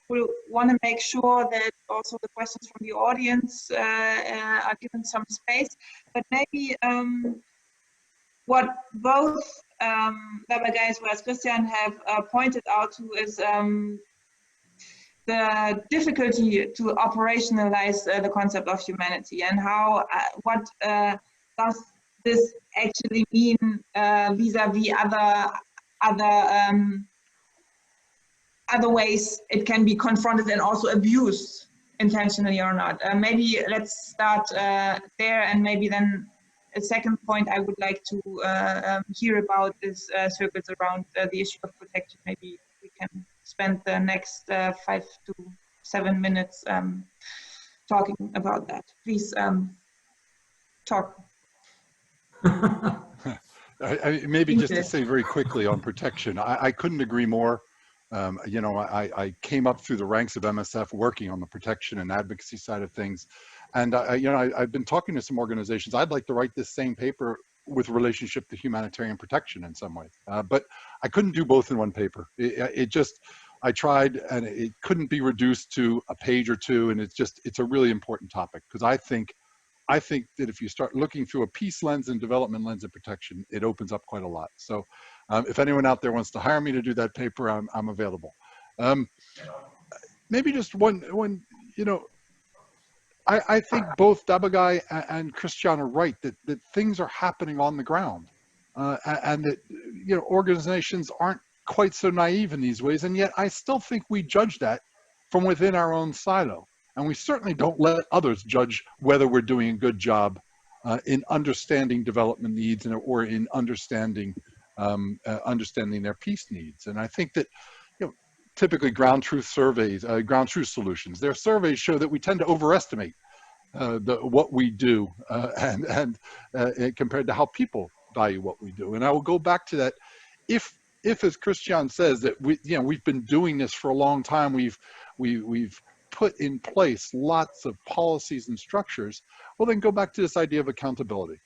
will want to make sure that also the questions from the audience are given some space, but maybe what both Davagai as well as Christian have pointed out to is the difficulty to operationalize the concept of humanity, and how what does this actually mean vis-a-vis other other ways it can be confronted and also abused, intentionally or not. Maybe let's start there, and maybe then a second point I would like to hear about is circles around the issue of protection. Maybe we can spend the next 5 to 7 minutes talking about that. Please talk. Maybe just to say very quickly on protection, I couldn't agree more. You know, I came up through the ranks of MSF working on the protection and advocacy side of things. And, you know, I've been talking to some organizations. I'd like to write this same paper with relationship to humanitarian protection in some way. But I couldn't do both in one paper. I tried, and it couldn't be reduced to a page or two. And it's a really important topic, because I think that if you start looking through a peace lens and development lens of protection, it opens up quite a lot. So if anyone out there wants to hire me to do that paper, I'm available. Maybe just one, you know, I think both Dabagai and Christian are right that things are happening on the ground, and that, you know, organizations aren't quite so naive in these ways. And yet I still think we judge that from within our own silo. And we certainly don't let others judge whether we're doing a good job in understanding development needs or in understanding their peace needs. And I think that, you know, typically ground truth surveys, ground truth solutions, their surveys show that we tend to overestimate what we do and compared to how people value what we do. And I will go back to that. If as Christian says, that we've been doing this for a long time, we've put in place lots of policies and structures, well, then go back to this idea of accountability.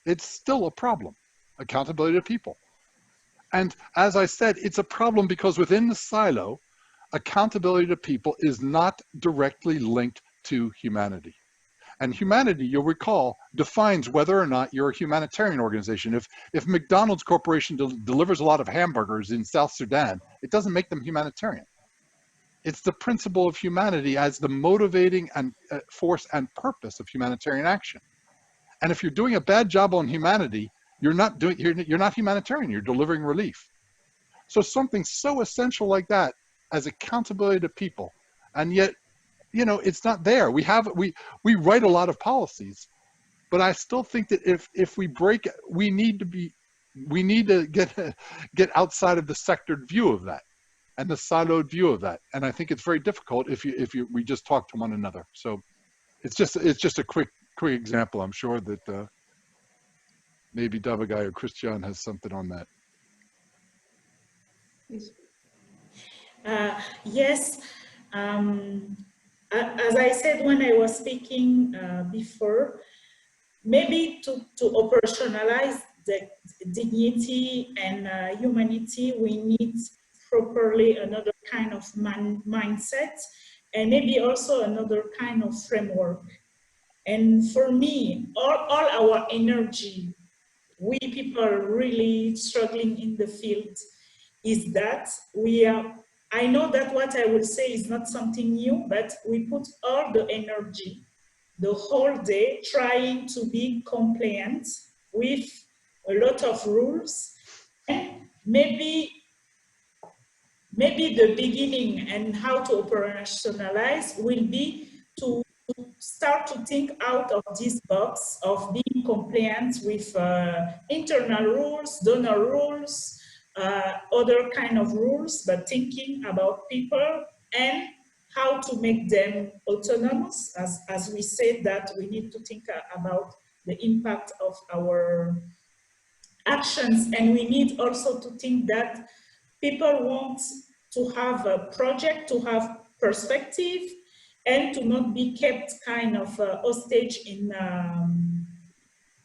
It's still a problem, accountability to people. And as I said, it's a problem because within the silo, accountability to people is not directly linked to humanity. And humanity, you'll recall, defines whether or not you're a humanitarian organization. If McDonald's Corporation delivers a lot of hamburgers in South Sudan, it doesn't make them humanitarian. It's the principle of humanity as the motivating and force and purpose of humanitarian action. And if you're doing a bad job on humanity, you're not humanitarian, you're delivering relief. So something so essential like that as accountability to people, and yet, you know, it's not there. We write a lot of policies, but I still think that if we break, we need to get outside of the sectored view of that and the siloed view of that. And I think it's very difficult if we just talk to one another. So it's just a quick example. I'm sure that maybe Dabagai or Christian has something on that. Yes. As I said when I was speaking before, maybe to operationalize the dignity and humanity, we need properly another kind of mindset, and maybe also another kind of framework. And for me, all our energy, we people really struggling in the field, is that I know that what I will say is not something new, but we put all the energy, the whole day, trying to be compliant with a lot of rules. And maybe the beginning and how to operationalize will be to start to think out of this box of being compliant with internal rules, donor rules, other kind of rules, but thinking about people and how to make them autonomous. As we said, that we need to think about the impact of our actions, and we need also to think that people want to have a project, to have perspective, and to not be kept kind of hostage in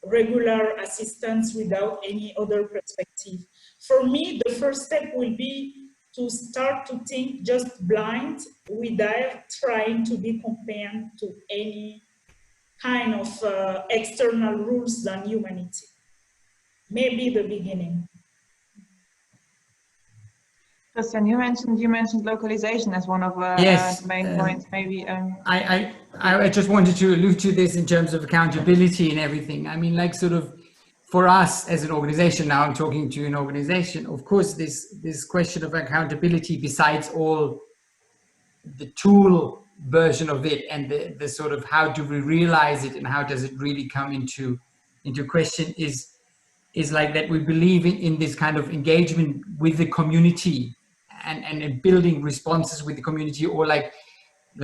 regular assistance without any other perspective. For me, the first step will be to start to think just blind without trying to be compliant to any kind of external rules than humanity. Maybe the beginning. Christian, you mentioned localization as one of the main points. Maybe I just wanted to allude to this in terms of accountability and everything. I mean, like, sort of for us as an organization, now I'm talking to an organization, of course, this question of accountability, besides all the tool version of it and the sort of how do we realize it and how does it really come into question, is like that we believe in this kind of engagement with the community and building responses with the community, or like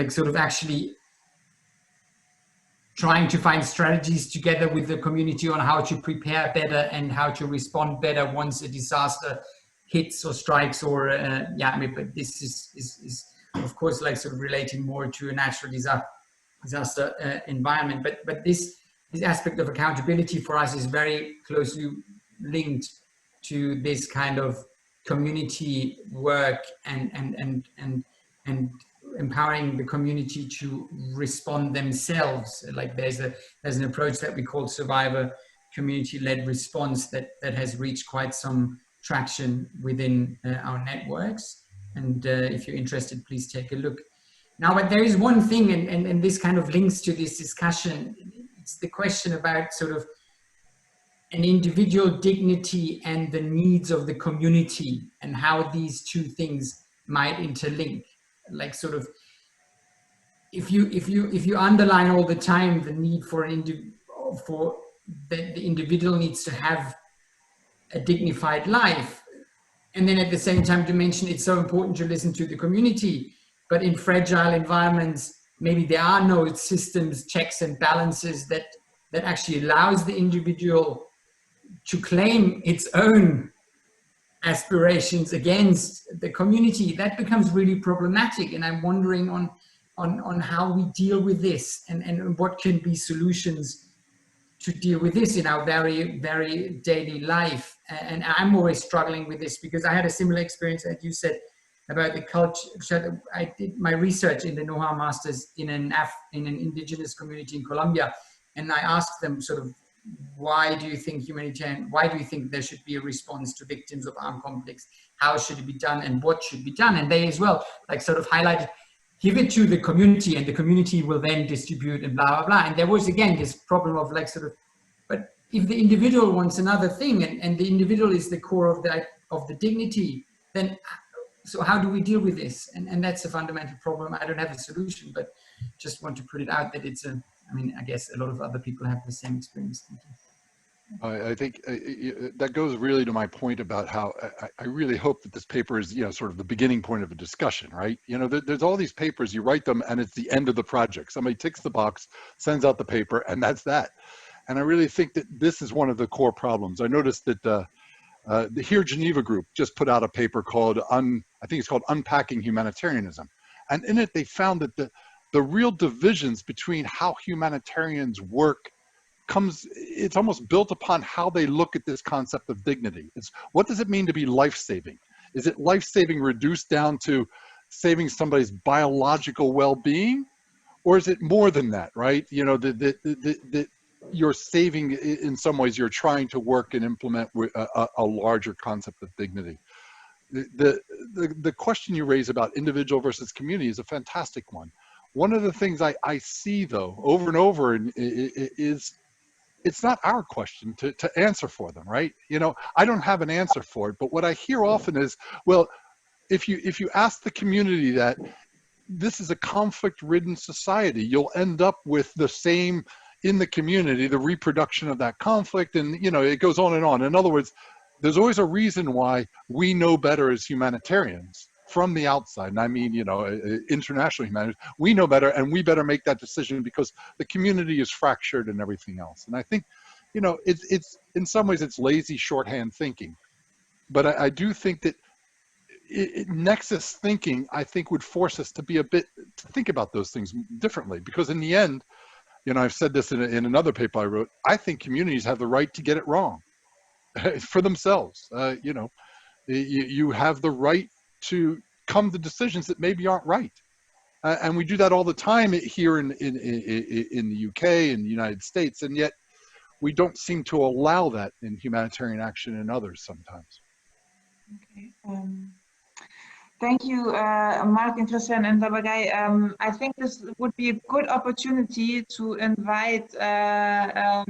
sort of actually trying to find strategies together with the community on how to prepare better and how to respond better once a disaster hits or strikes, or yeah, I mean, but this is of course like sort of relating more to a natural disaster environment, but this aspect of accountability for us is very closely linked to this kind of community work and empowering the community to respond themselves. Like there's an approach that we call survivor community-led response that has reached quite some traction within our networks. And if you're interested, please take a look. Now, but there is one thing, and this kind of links to this discussion. It's the question about sort of an individual dignity and the needs of the community, and how these two things might interlink. Like sort of, if you underline all the time the need for the individual needs to have a dignified life, and then at the same time to mention it's so important to listen to the community, but in fragile environments maybe there are no systems, checks and balances that actually allows the individual to claim its own aspirations against the community, that becomes really problematic. And I'm wondering on how we deal with this, and what can be solutions to deal with this in our very, very daily life. And I'm always struggling with this, because I had a similar experience that you said about the culture. I did my research in the NOHA Masters in an indigenous community in Colombia, and I asked them sort of, why do you think there should be a response to victims of armed conflicts? How should it be done, and what should be done? And they as well, like sort of highlighted, give it to the community and the community will then distribute and blah, blah, blah. And there was again this problem of like sort of, but if the individual wants another thing, and the individual is the core of the dignity, then so how do we deal with this? And that's a fundamental problem. I don't have a solution, but just want to put it out that it's I mean, I guess a lot of other people have the same experience. I think that goes really to my point about how I really hope that this paper is, sort of the beginning point of a discussion, right? There's all these papers, you write them and it's the end of the project. Somebody ticks the box, sends out the paper, and that's that. And I really think that this is one of the core problems. I noticed that the Here Geneva group just put out a paper called, I think it's called Unpacking Humanitarianism. And in it, they found that the real divisions between how humanitarians work it's almost built upon how they look at this concept of dignity. It's, what does it mean to be life-saving? Is it life-saving reduced down to saving somebody's biological well-being? Or is it more than that, right? You're saving, in some ways, you're trying to work and implement a larger concept of dignity. The question you raise about individual versus community is a fantastic one. One of the things I see, though, over and over is it's not our question to answer for them, right? I don't have an answer for it, but what I hear often is, well, if you ask the community that this is a conflict-ridden society, you'll end up with the same in the community, the reproduction of that conflict, and it goes on and on. In other words, there's always a reason why we know better as humanitarians from the outside, and I mean, international humanitarians, we know better, and we better make that decision because the community is fractured and everything else. And I think, it's in some ways it's lazy shorthand thinking, but I do think that nexus thinking, I think, would force us to to think about those things differently, because in the end, I've said this in another paper I wrote, I think communities have the right to get it wrong for themselves. You have the right to come to decisions that maybe aren't right. And we do that all the time here in the UK and the United States, and yet we don't seem to allow that in humanitarian action and others sometimes. Okay. Thank you, Marc and Christian and Dabagai. I think this would be a good opportunity to invite the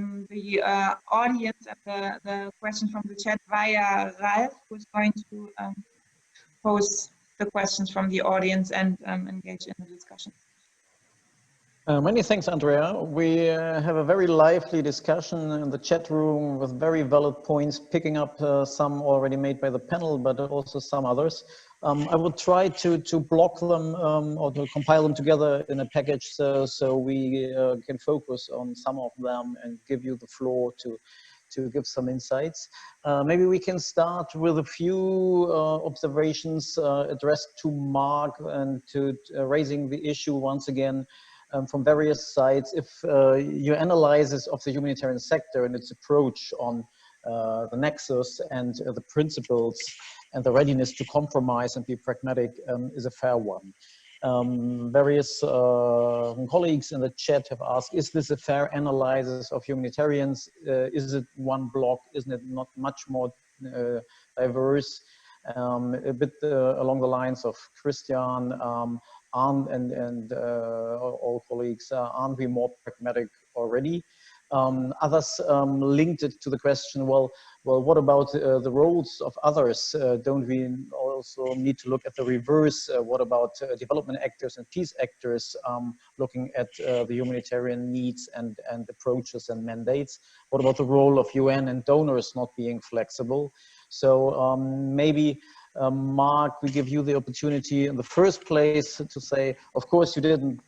audience and the question from the chat via Ralph, who's going to pose the questions from the audience and engage in the discussion. Many thanks, Andrea. We have a very lively discussion in the chat room with very valid points, picking up some already made by the panel, but also some others. I will try to block them or to compile them together in a package so we can focus on some of them and give you the floor to give some insights. Maybe we can start with a few observations addressed to Marc and to raising the issue once again from various sides. If your analysis of the humanitarian sector and its approach on the nexus and the principles and the readiness to compromise and be pragmatic is a fair one. Various colleagues in the chat have asked, is this a fair analysis of humanitarians? Is it one block? Isn't it not much more diverse? A bit along the lines of Christian and all colleagues, aren't we more pragmatic already? Others linked it to the question, well, what about the roles of others? Don't we also need to look at the reverse? What about development actors and peace actors looking at the humanitarian needs and approaches and mandates? What about the role of UN and donors not being flexible? So maybe Marc, we give you the opportunity in the first place to say, of course, you didn't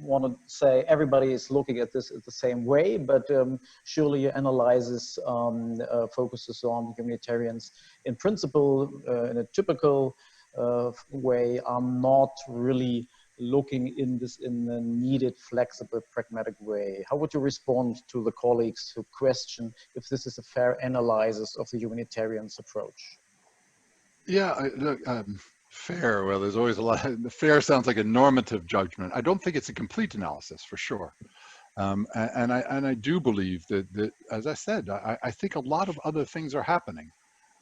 want to say everybody is looking at this the same way, but surely your analysis focuses on humanitarians in principle, in a typical way, are not really looking in this in a needed, flexible, pragmatic way. How would you respond to the colleagues who question if this is a fair analysis of the humanitarian's approach? Yeah, look, fair. Well, there's always a lot. Fair sounds like a normative judgment. I don't think it's a complete analysis for sure. And I do believe that as I said, I think a lot of other things are happening.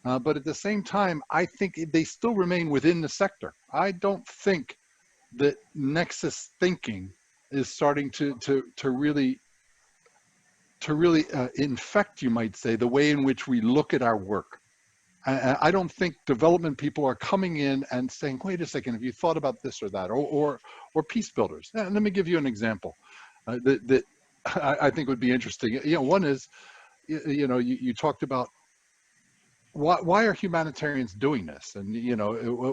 But at the same time, I think they still remain within the sector. I don't think that nexus thinking is starting to really infect, you might say, the way in which we look at our work. I don't think development people are coming in and saying, wait a second, have you thought about this or that? Or peace builders. Let me give you an example that I think would be interesting. You know, one is, you talked about why are humanitarians doing this? And,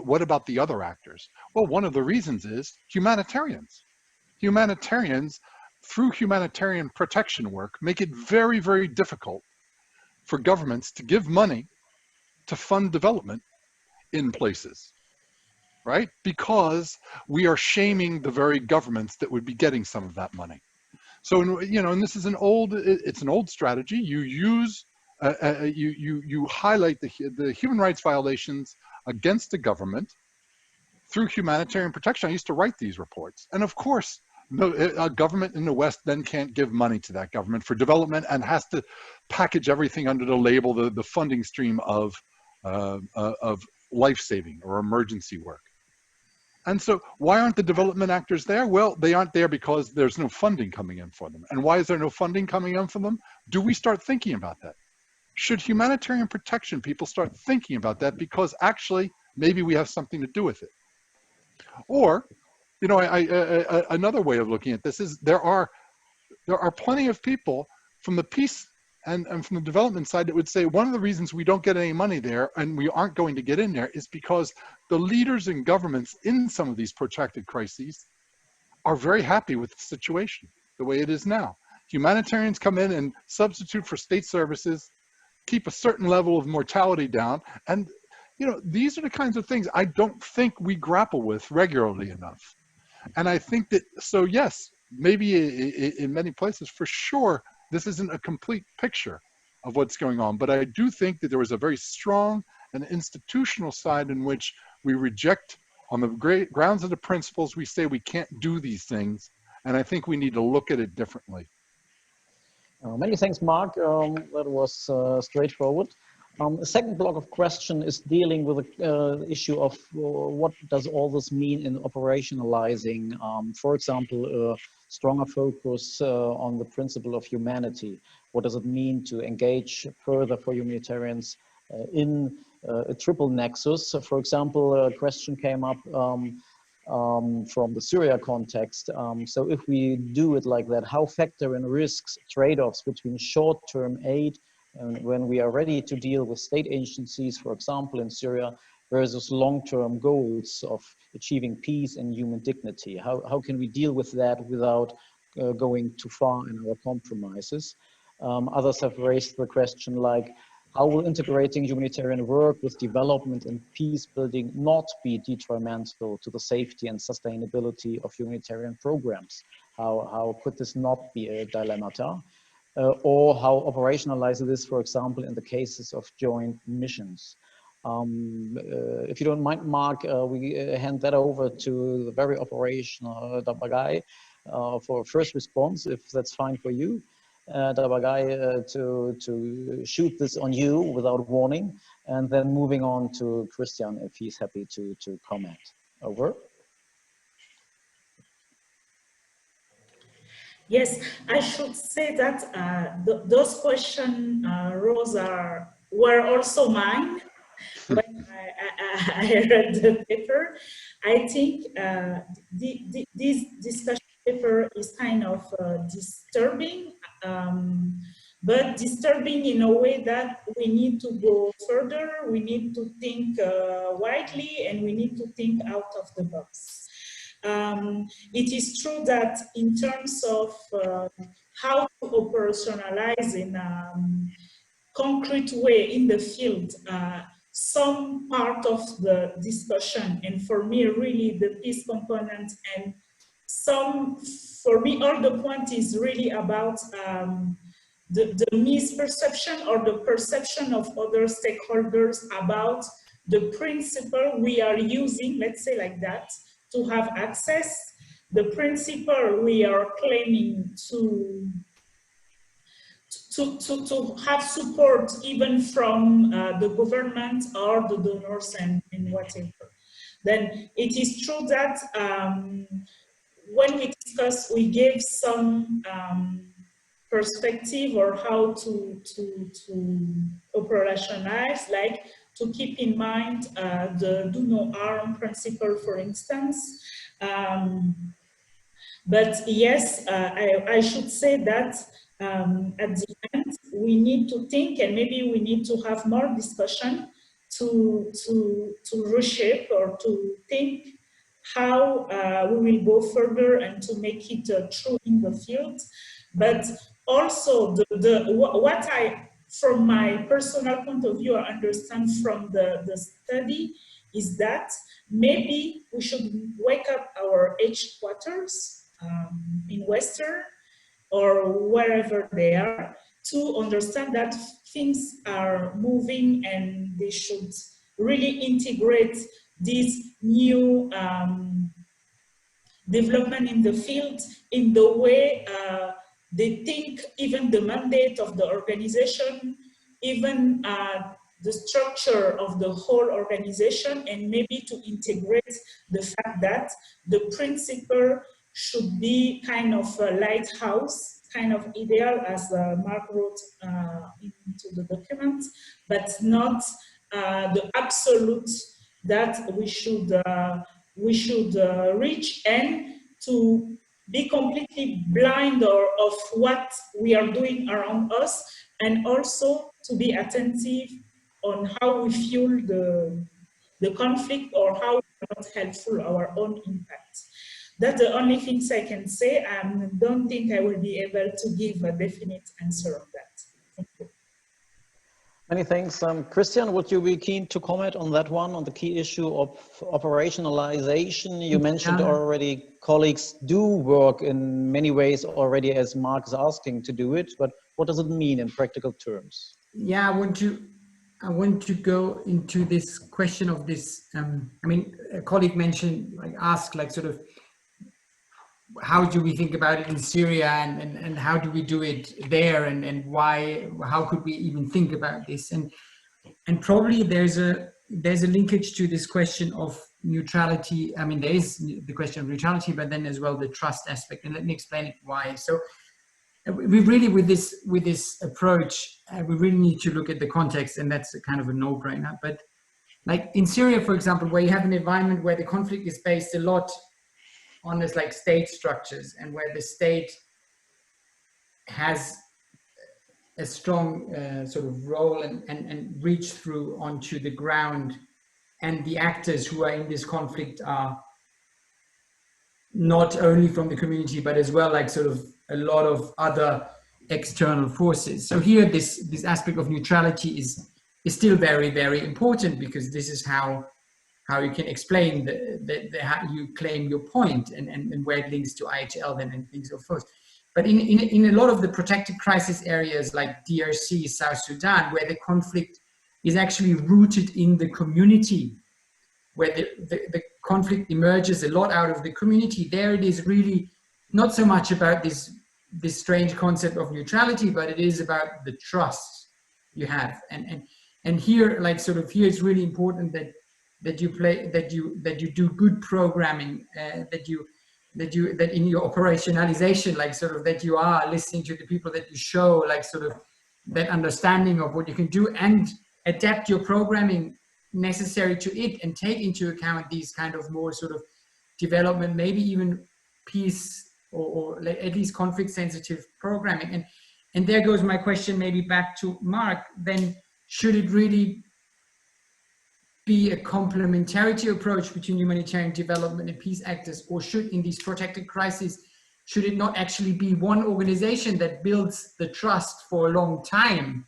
what about the other actors? Well, one of the reasons is humanitarians. Humanitarians, through humanitarian protection work, make it very, very difficult for governments to give money to fund development in places, right? Because we are shaming the very governments that would be getting some of that money. So, and this is it's an old strategy. You use, you highlight the human rights violations against the government through humanitarian protection. I used to write these reports. And of course, a government in the West then can't give money to that government for development and has to package everything under the label, the funding stream of life-saving or emergency work. And so why aren't the development actors there? Well, they aren't there because there's no funding coming in for them. And why is there no funding coming in for them? Do we start thinking about that? Should humanitarian protection people start thinking about that? Because actually, maybe we have something to do with it. Or, another way of looking at this is there are plenty of people from the peace and from the development side that would say one of the reasons we don't get any money there and we aren't going to get in there is because the leaders and governments in some of these protracted crises are very happy with the situation the way it is now. Humanitarians come in and substitute for state services, keep a certain level of mortality down, and these are the kinds of things I don't think we grapple with regularly enough. And I think that, so yes, maybe in many places, for sure, this isn't a complete picture of what's going on, but I do think that there was a very strong and institutional side in which we reject, on the grounds of the principles, we say we can't do these things, and I think we need to look at it differently. Many thanks, Marc. That was straightforward. The second block of question is dealing with the issue of what does all this mean in operationalizing, for example, a stronger focus on the principle of humanity. What does it mean to engage further for humanitarians in a triple nexus? So for example, a question came up from the Syria context. So if we do it like that, how factor in risks, trade-offs between short-term aid and when we are ready to deal with state agencies, for example, in Syria, versus long-term goals of achieving peace and human dignity? How can we deal with that without going too far in our compromises? Others have raised the question like, how will integrating humanitarian work with development and peace building not be detrimental to the safety and sustainability of humanitarian programs? How could this not be a dilemmata? Or how operationalize this, for example, in the cases of joint missions? If you don't mind, Marc, we hand that over to the very operational Dabagai for first response, if that's fine for you. Dabagai, to shoot this on you without warning, and then moving on to Christian if he's happy to comment. Over. Yes, I should say that those questions were also mine when I read the paper. I think this discussion paper is kind of disturbing, but disturbing in a way that we need to go further, we need to think widely, and we need to think out of the box. It is true that in terms of how to operationalize in a concrete way in the field, some part of the discussion, and for me really the peace component, and for me all the point is really about the misperception or the perception of other stakeholders about the principle we are using, let's say like that, to have access, the principle we are claiming to have support even from the government or the donors and whatever. Then it is true that when we discuss, we gave some perspective or how to operationalize, like to keep in mind the do no harm principle, for instance. But yes, I should say that at the end, we need to think, and maybe we need to have more discussion to reshape or to think how we will go further and to make it true in the field. But also, what I, from my personal point of view, I understand from the study is that maybe we should wake up our headquarters in Western or wherever they are to understand that things are moving and they should really integrate this new development in the field in the way they think, even the mandate of the organization, even the structure of the whole organization, and maybe to integrate the fact that the principle should be kind of a lighthouse, kind of ideal, as Marc wrote into the document, but not the absolute that we should reach, and to be completely blind of what we are doing around us, and also to be attentive on how we fuel the conflict or how we are not helpful our own impact. That's the only things I can say. I don't think I will be able to give a definite answer on that. Thank you. Many thanks. Christian, would you be keen to comment on that one, on the key issue of operationalization? You mentioned already colleagues do work in many ways already, as Marc is asking to do it, but what does it mean in practical terms? Yeah, I want to go into this question of this. I mean, a colleague mentioned, asked, sort of, how do we think about it in Syria, and how do we do it there, and why, how could we even think about this? And And probably there's a linkage to this question of neutrality. I mean, there is the question of neutrality, but then as well the trust aspect. And let me explain it why. So we really, with this approach, we really need to look at the context, and that's a kind of a no-brainer. But like in Syria, for example, where you have an environment where the conflict is based a lot on this like state structures, and where the state has a strong sort of role and reach through onto the ground, and the actors who are in this conflict are not only from the community, but as well like sort of a lot of other external forces. So here this aspect of neutrality is still very, very important, because this is how you can explain how you claim your point, and where it links to IHL then and things of forth. But in a lot of the protected crisis areas like DRC, South Sudan, where the conflict is actually rooted in the community, where the conflict emerges a lot out of the community, there it is really not so much about this strange concept of neutrality, but it is about the trust you have. And here, like sort of here, it's really important that you do good programming, that in your operationalization, like sort of that you are listening to the people, that you show like sort of that understanding of what you can do, and adapt your programming necessary to it, and take into account these kind of more sort of development, maybe even peace or like at least conflict sensitive programming. And there goes my question, maybe back to Marc, then should it really be a complementarity approach between humanitarian development and peace actors, or should, in these protected crises, should it not actually be one organization that builds the trust for a long time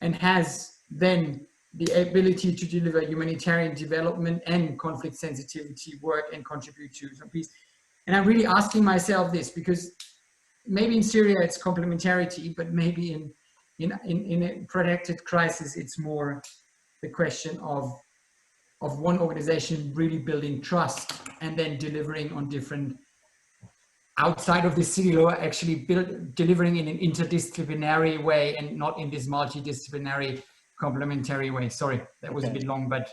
and has then the ability to deliver humanitarian development and conflict sensitivity work and contribute to some peace? And I'm really asking myself this, because maybe in Syria it's complementarity, but maybe in a protected crisis it's more the question of one organization really building trust and then delivering on different, outside of the silo, actually delivering in an interdisciplinary way and not in this multidisciplinary complementary way. Sorry, that was a bit long, but.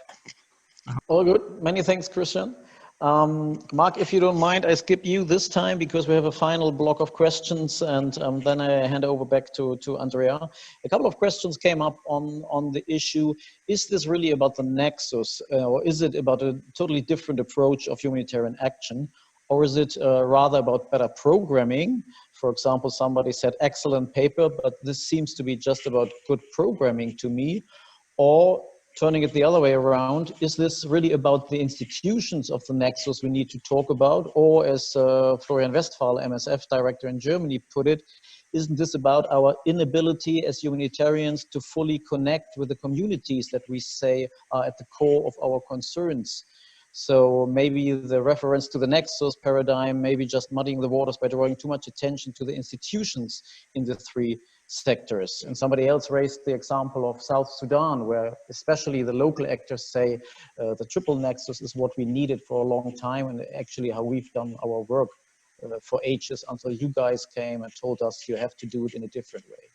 All good. Many thanks, Christian. Marc, if you don't mind, I skip you this time because we have a final block of questions, and then I hand over back to Andrea. A couple of questions came up on the issue. Is this really about the nexus, or is it about a totally different approach of humanitarian action? Or is it rather about better programming? For example, somebody said excellent paper, but this seems to be just about good programming to me. Or turning it the other way around, is this really about the institutions of the nexus we need to talk about? Or as Florian Westphal, MSF director in Germany, put it, isn't this about our inability as humanitarians to fully connect with the communities that we say are at the core of our concerns? So maybe the reference to the nexus paradigm, maybe just muddying the waters by drawing too much attention to the institutions in the three sectors. And somebody else raised the example of South Sudan, where especially the local actors say the Triple Nexus is what we needed for a long time, and actually how we've done our work for ages until you guys came and told us you have to do it in a different way.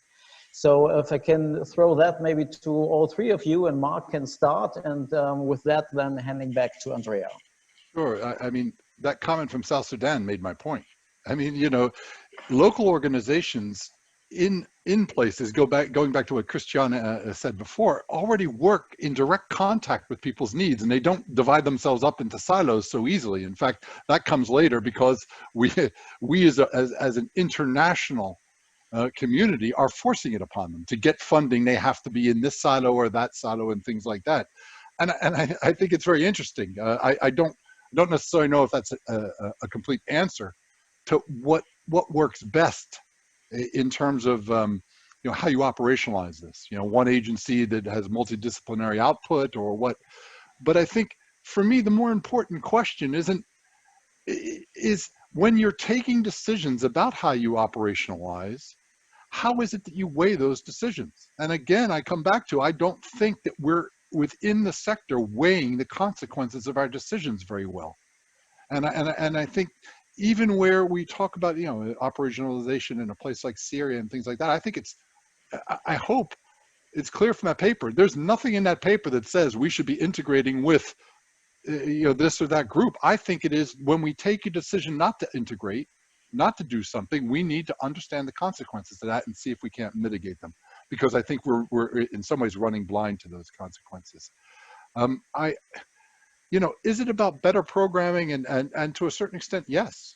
So if I can throw that maybe to all three of you, and Marc can start, and with that then handing back to Andrea. Sure. I mean, that comment from South Sudan made my point. I mean, you know, local organizations in places, going back to what Christiane said before, already work in direct contact with people's needs, and they don't divide themselves up into silos so easily. In fact, that comes later because we as an international community are forcing it upon them. To get funding, they have to be in this silo or that silo and things like that. And I think it's very interesting. I don't necessarily know if that's a complete answer to what works best in terms of you know, how you operationalize this. You know, one agency that has multidisciplinary output or what. But I think for me, the more important question is when you're taking decisions about how you operationalize, how is it that you weigh those decisions? And again, I come back to, I don't think that we're within the sector weighing the consequences of our decisions very well. And I think even where we talk about, you know, operationalization in a place like Syria and things like that, I think I hope it's clear from that paper. There's nothing in that paper that says we should be integrating with this or that group. I think it is when we take a decision not to integrate, not to do something, we need to understand the consequences of that and see if we can't mitigate them. Because I think we're in some ways running blind to those consequences. Is it about better programming? And to a certain extent, yes.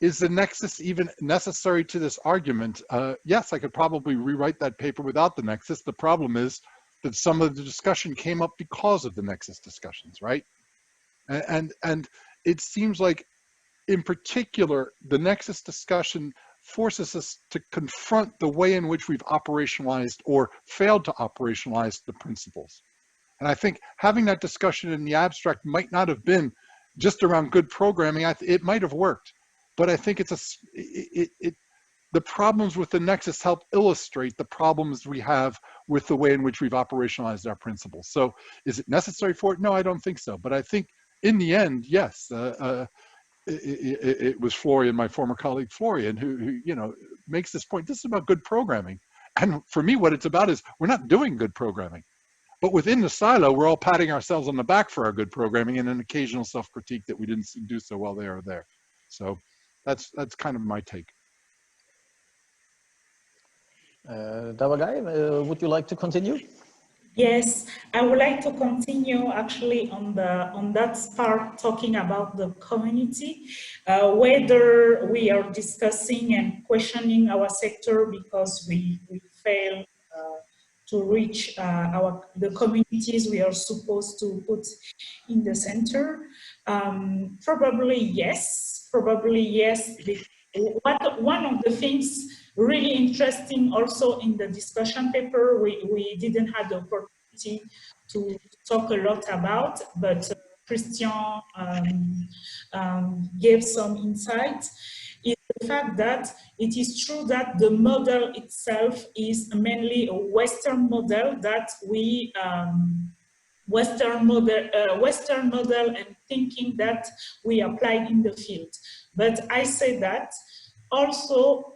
Is the nexus even necessary to this argument? Yes, I could probably rewrite that paper without the nexus. The problem is that some of the discussion came up because of the nexus discussions, right? And it seems like, in particular, the nexus discussion forces us to confront the way in which we've operationalized or failed to operationalize the principles. And I think having that discussion in the abstract might not have been just around good programming. It might have worked, but I think the problems with the nexus help illustrate the problems we have with the way in which we've operationalized our principles. So is it necessary for it? No, I don't think so. But I think in the end, yes, it was Florian, my former colleague Florian, who makes this point. This is about good programming. And for me, what it's about is we're not doing good programming. But within the silo, we're all patting ourselves on the back for our good programming and an occasional self-critique that we didn't do so well there or there. So that's kind of my take. Dabagai, would you like to continue? Yes, I would like to continue actually on that part, talking about the community, whether we are discussing and questioning our sector because we fail to reach the communities we are supposed to put in the center. Probably yes. One of the things really interesting also in the discussion paper, we didn't have the opportunity to talk a lot about, but Christian gave some insight, is the fact that it is true that the model itself is mainly a Western model that we Western model and thinking that we applied in the field. But I say that also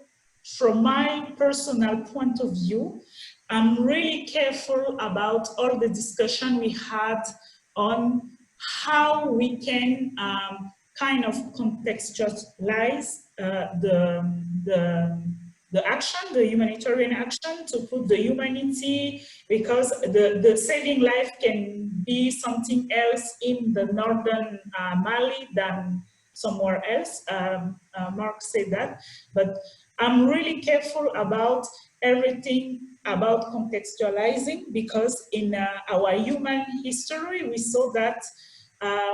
from my personal point of view, I'm really careful about all the discussion we had on how we can kind of contextualize the action, the humanitarian action, to put the humanity, because the saving life can be something else in the northern Mali than somewhere else. Marc said that, but I'm really careful about everything about contextualizing, because in our human history, we saw that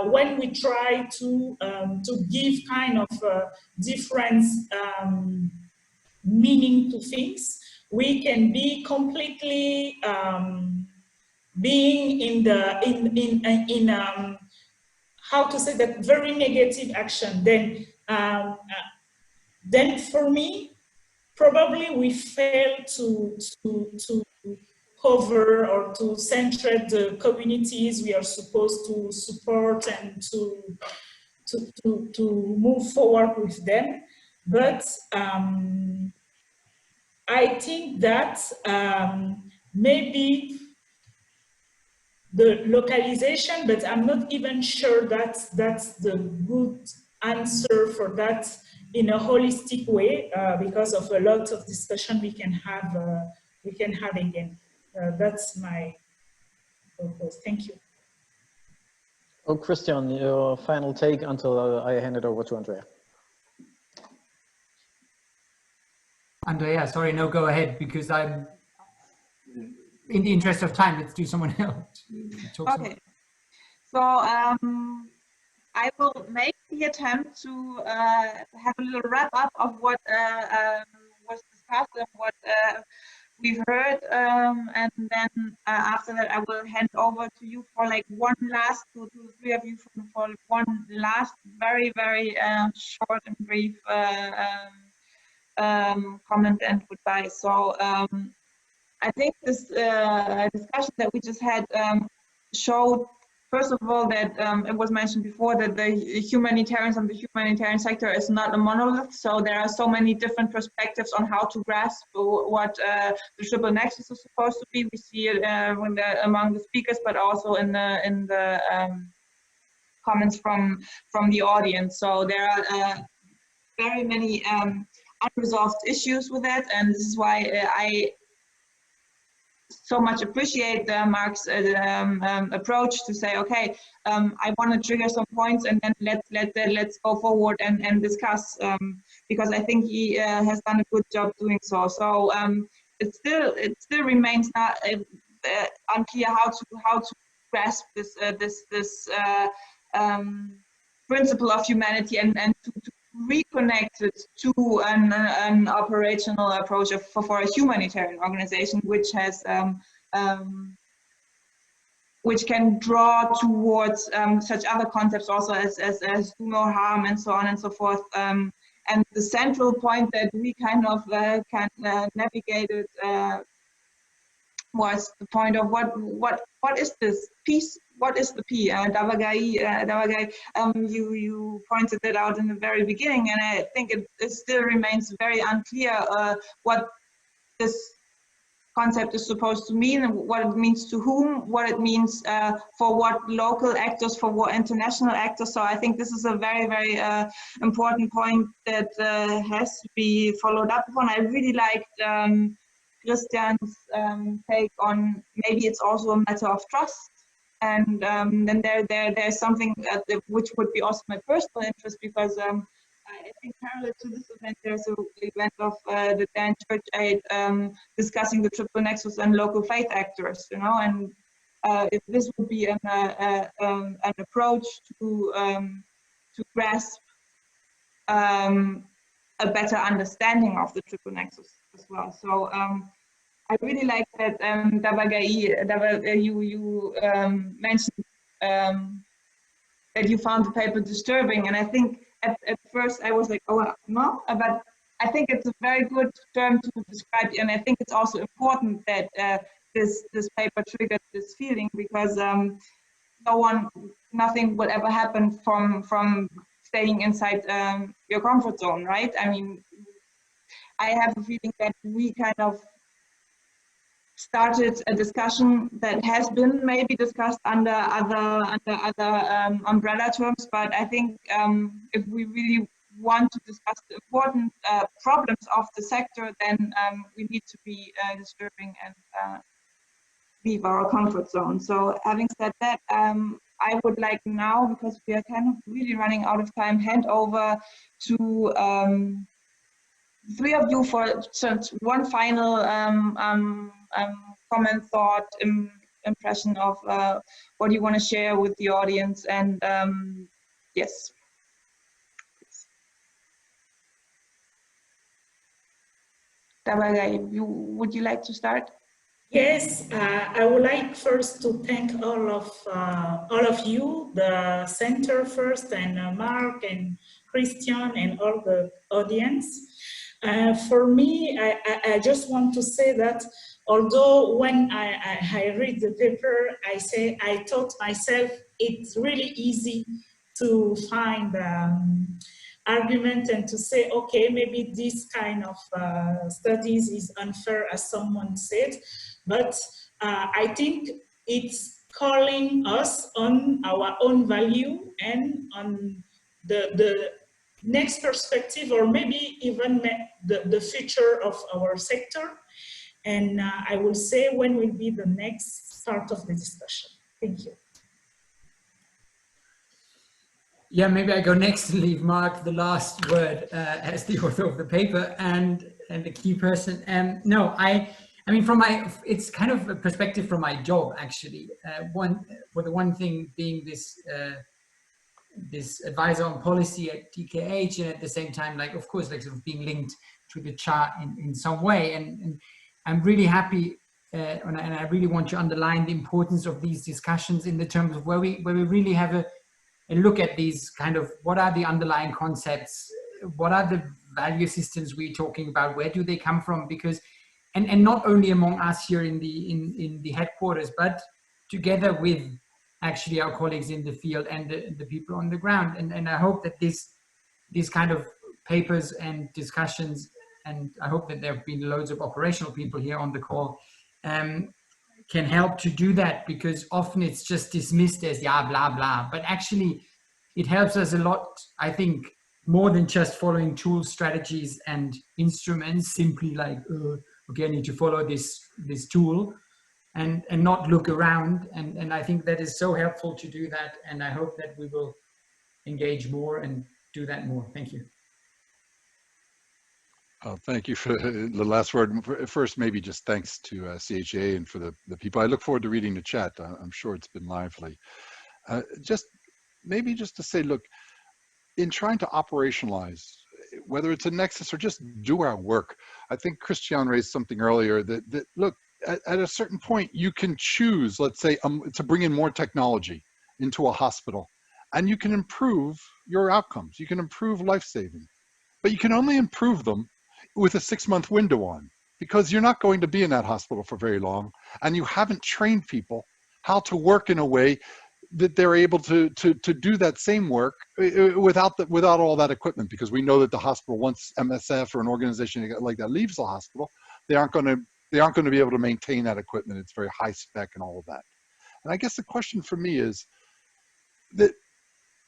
when we try to give kind of different meaning to things, we can be completely being in how to say that, very negative action. Then for me, probably we fail to cover or to center the communities we are supposed to support and to move forward with them. But I think that maybe the localization, but I'm not even sure that's the good answer for that in a holistic way, because of a lot of discussion we can have again. That's my purpose. Thank you. Oh, Christian, your final take until I hand it over to Andrea. Andrea, sorry, no, go ahead, because I'm, in the interest of time, let's do someone else. Okay. So I will make the attempt to have a little wrap up of what was discussed and what we've heard, and then after that I will hand over to you for like one last, to the three of you for one last very, very short and brief comment and goodbye. So I think this discussion that we just had showed first of all, that it was mentioned before that the humanitarians and the humanitarian sector is not a monolith. So there are so many different perspectives on how to grasp what the Triple Nexus is supposed to be. We see it among the speakers, but also in the comments from the audience. So there are very many unresolved issues with that, and this is why I so much appreciate Marc's approach to say, okay, I want to trigger some points and then let's go forward and discuss, because I think he has done a good job doing so. So it still remains not unclear how to grasp this principle of humanity and to reconnect it to an operational approach for a humanitarian organization, which has which can draw towards such other concepts also as do no harm and so on and so forth. And the central point that we kind of can navigate it was the point of what is this peace? What is the P? Davagai, you pointed it out in the very beginning, and I think it still remains very unclear what this concept is supposed to mean, and what it means to whom, what it means for what local actors, for what international actors. So I think this is a very, very important point that has to be followed up upon. I really liked Christian's take on maybe it's also a matter of trust. And then there's something which would be also my personal interest, because I think parallel to this event, there's an event of the Dan Church Aid discussing the Triple Nexus and local faith actors, you know, and if this would be an approach to grasp a better understanding of the Triple Nexus as well. So I really like that you mentioned that you found the paper disturbing, and I think at first I was like, oh no, but I think it's a very good term to describe, and I think it's also important that this paper triggered this feeling, because nothing will ever happen from staying inside your comfort zone, right? I mean, I have a feeling that we kind of started a discussion that has been maybe discussed under other umbrella terms, but I think if we really want to discuss the important problems of the sector, then we need to be disturbing and leave our comfort zone. So having said that, I would like now, because we are kind of really running out of time, hand over to three of you for one final comment, thought, impression of what you want to share with the audience. And yes. Davagai, would you like to start? Yes, I would like first to thank all of you, the center first, and Marc and Christian and all the audience. For me, I just want to say that although when I read the paper, I thought myself it's really easy to find argument and to say, okay, maybe this kind of studies is unfair, as someone said, but I think it's calling us on our own value and on the next perspective, or maybe even the future of our sector. And I will say when will be the next part of the discussion. Thank you. Yeah, maybe I go next and leave Marc the last word as the author of the paper and the key person. No, I mean, it's kind of a perspective from my job, actually. The one thing being this advisor on policy at TKH, and at the same time, like, of course, like sort of being linked to the chart in some way. And I'm really happy, and I really want to underline the importance of these discussions in the terms of where we really have a look at these kind of, what are the underlying concepts, what are the value systems we're talking about, where do they come from? Because, and not only among us here in the headquarters, but together with actually our colleagues in the field and the people on the ground. And I hope that these kind of papers and discussions, and I hope that there have been loads of operational people here on the call, can help to do that, because often it's just dismissed as, yeah, blah, blah. But actually, it helps us a lot, I think, more than just following tools, strategies, and instruments, simply like, okay, I need to follow this tool, and not look around. And I think that is so helpful to do that. And I hope that we will engage more and do that more. Thank you. Thank you for the last word. First, maybe just thanks to CHA and for the people. I look forward to reading the chat. I'm sure it's been lively. Maybe just to say, look, in trying to operationalize, whether it's a nexus or just do our work, I think Christian raised something earlier that look, at a certain point, you can choose, let's say, to bring in more technology into a hospital, and you can improve your outcomes. You can improve life-saving, but you can only improve them with a 6-month window on, because you're not going to be in that hospital for very long, and you haven't trained people how to work in a way that they're able to do that same work without all that equipment, because we know that the hospital, once MSF or an organization like that leaves the hospital, they aren't going to be able to maintain that equipment. It's very high spec and all of that. And I guess the question for me is that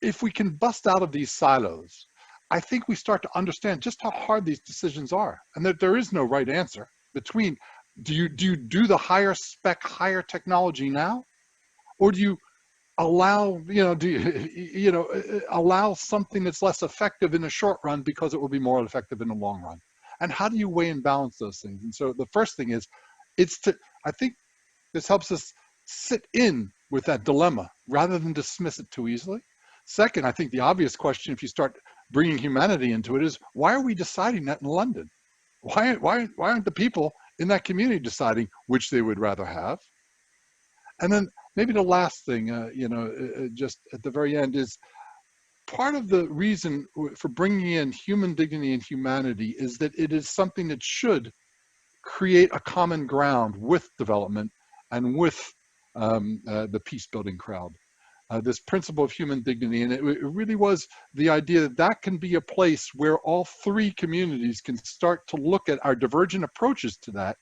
if we can bust out of these silos, I think we start to understand just how hard these decisions are, and that there is no right answer between, do you do the higher spec, higher technology now, or do you allow, allow something that's less effective in the short run because it will be more effective in the long run? And how do you weigh and balance those things? And so the first thing is, I think this helps us sit in with that dilemma rather than dismiss it too easily. Second, I think the obvious question, if you start bringing humanity into it, is why are we deciding that in London? Why aren't the people in that community deciding which they would rather have? And then maybe the last thing, just at the very end, is part of the reason for bringing in human dignity and humanity is that it is something that should create a common ground with development and with the peace-building crowd. This principle of human dignity, and it really was the idea that that can be a place where all three communities can start to look at our divergent approaches to that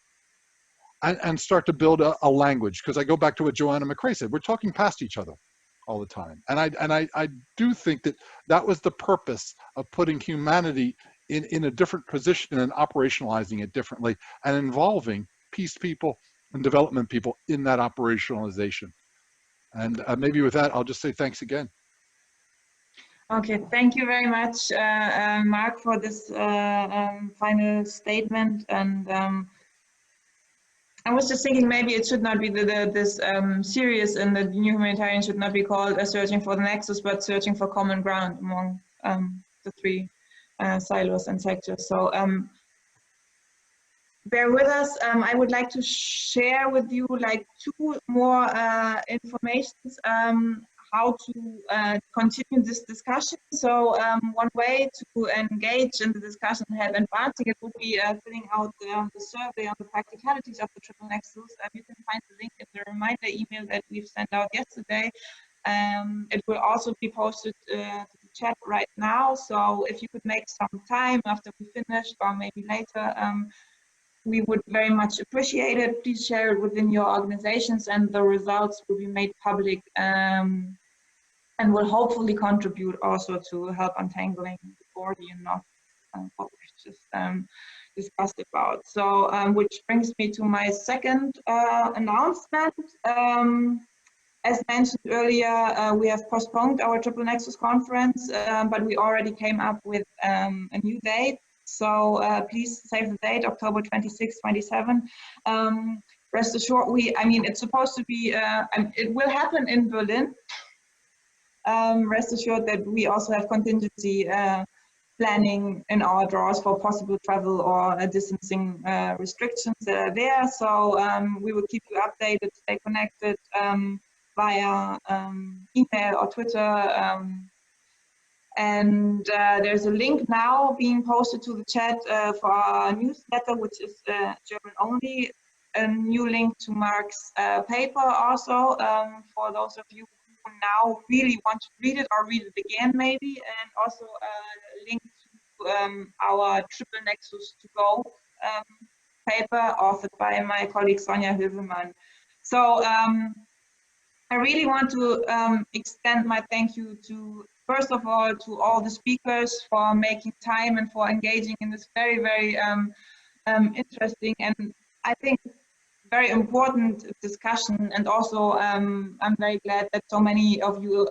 and start to build a language. Because I go back to what Joanna McRae said, we're talking past each other all the time. And I do think that that was the purpose of putting humanity in a different position and operationalizing it differently, and involving peace people and development people in that operationalization. And maybe with that, I'll just say thanks again. Okay, thank you very much, Marc, for this final statement. And I was just thinking maybe it should not be this series, and the new humanitarian should not be called Searching for the Nexus, but Searching for Common Ground among the three silos and sectors. So bear with us. I would like to share with you like 2 more informations how to continue this discussion. So one way to engage in the discussion and help advancing it would be filling out the survey on the practicalities of the Triple Nexus. You can find the link in the reminder email that we've sent out yesterday. It will also be posted to the chat right now. So if you could make some time after we finished, or maybe later, we would very much appreciate it. Please share it within your organizations, and the results will be made public and will hopefully contribute also to help untangling the Gordian knot, what we just discussed about. So, which brings me to my second announcement. As mentioned earlier, we have postponed our Triple Nexus conference, but we already came up with a new date. So please save the date, October 26, 27. Rest assured, it's supposed to be, it will happen in Berlin. Rest assured that we also have contingency planning in our drawers for possible travel or distancing restrictions that are there. So we will keep you updated, stay connected via email or Twitter. And there's a link now being posted to the chat for our newsletter, which is German only. a new link to Marc's paper also for those of you who now really want to read it or read it again maybe, and also a link to our Triple Nexus to Go paper authored by my colleague Sonja Hilvemann. So I really want to extend my thank you to, first of all, to all the speakers for making time and for engaging in this very, very interesting and I think very important discussion. And also I'm very glad that so many of you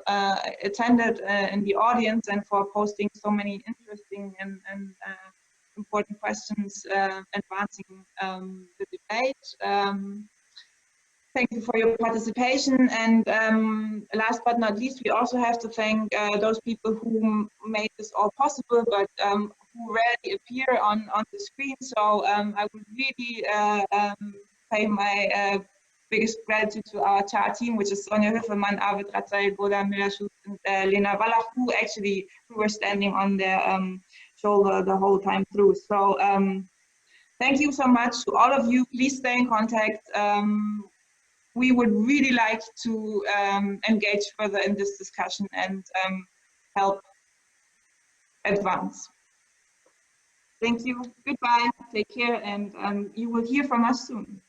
attended in the audience and for posting so many interesting and important questions advancing the debate. Thank you for your participation, and last but not least, we also have to thank those people who made this all possible, but who rarely appear on the screen. So I would really pay my biggest gratitude to our CHAR team, which is Sonja Hilvemann, Arvid Ratzai, Goda Milashut, and Lena Wallach, who were standing on their shoulder the whole time through. So thank you so much to all of you. Please stay in contact. We would really like to engage further in this discussion and help advance. Thank you, goodbye, take care, and you will hear from us soon.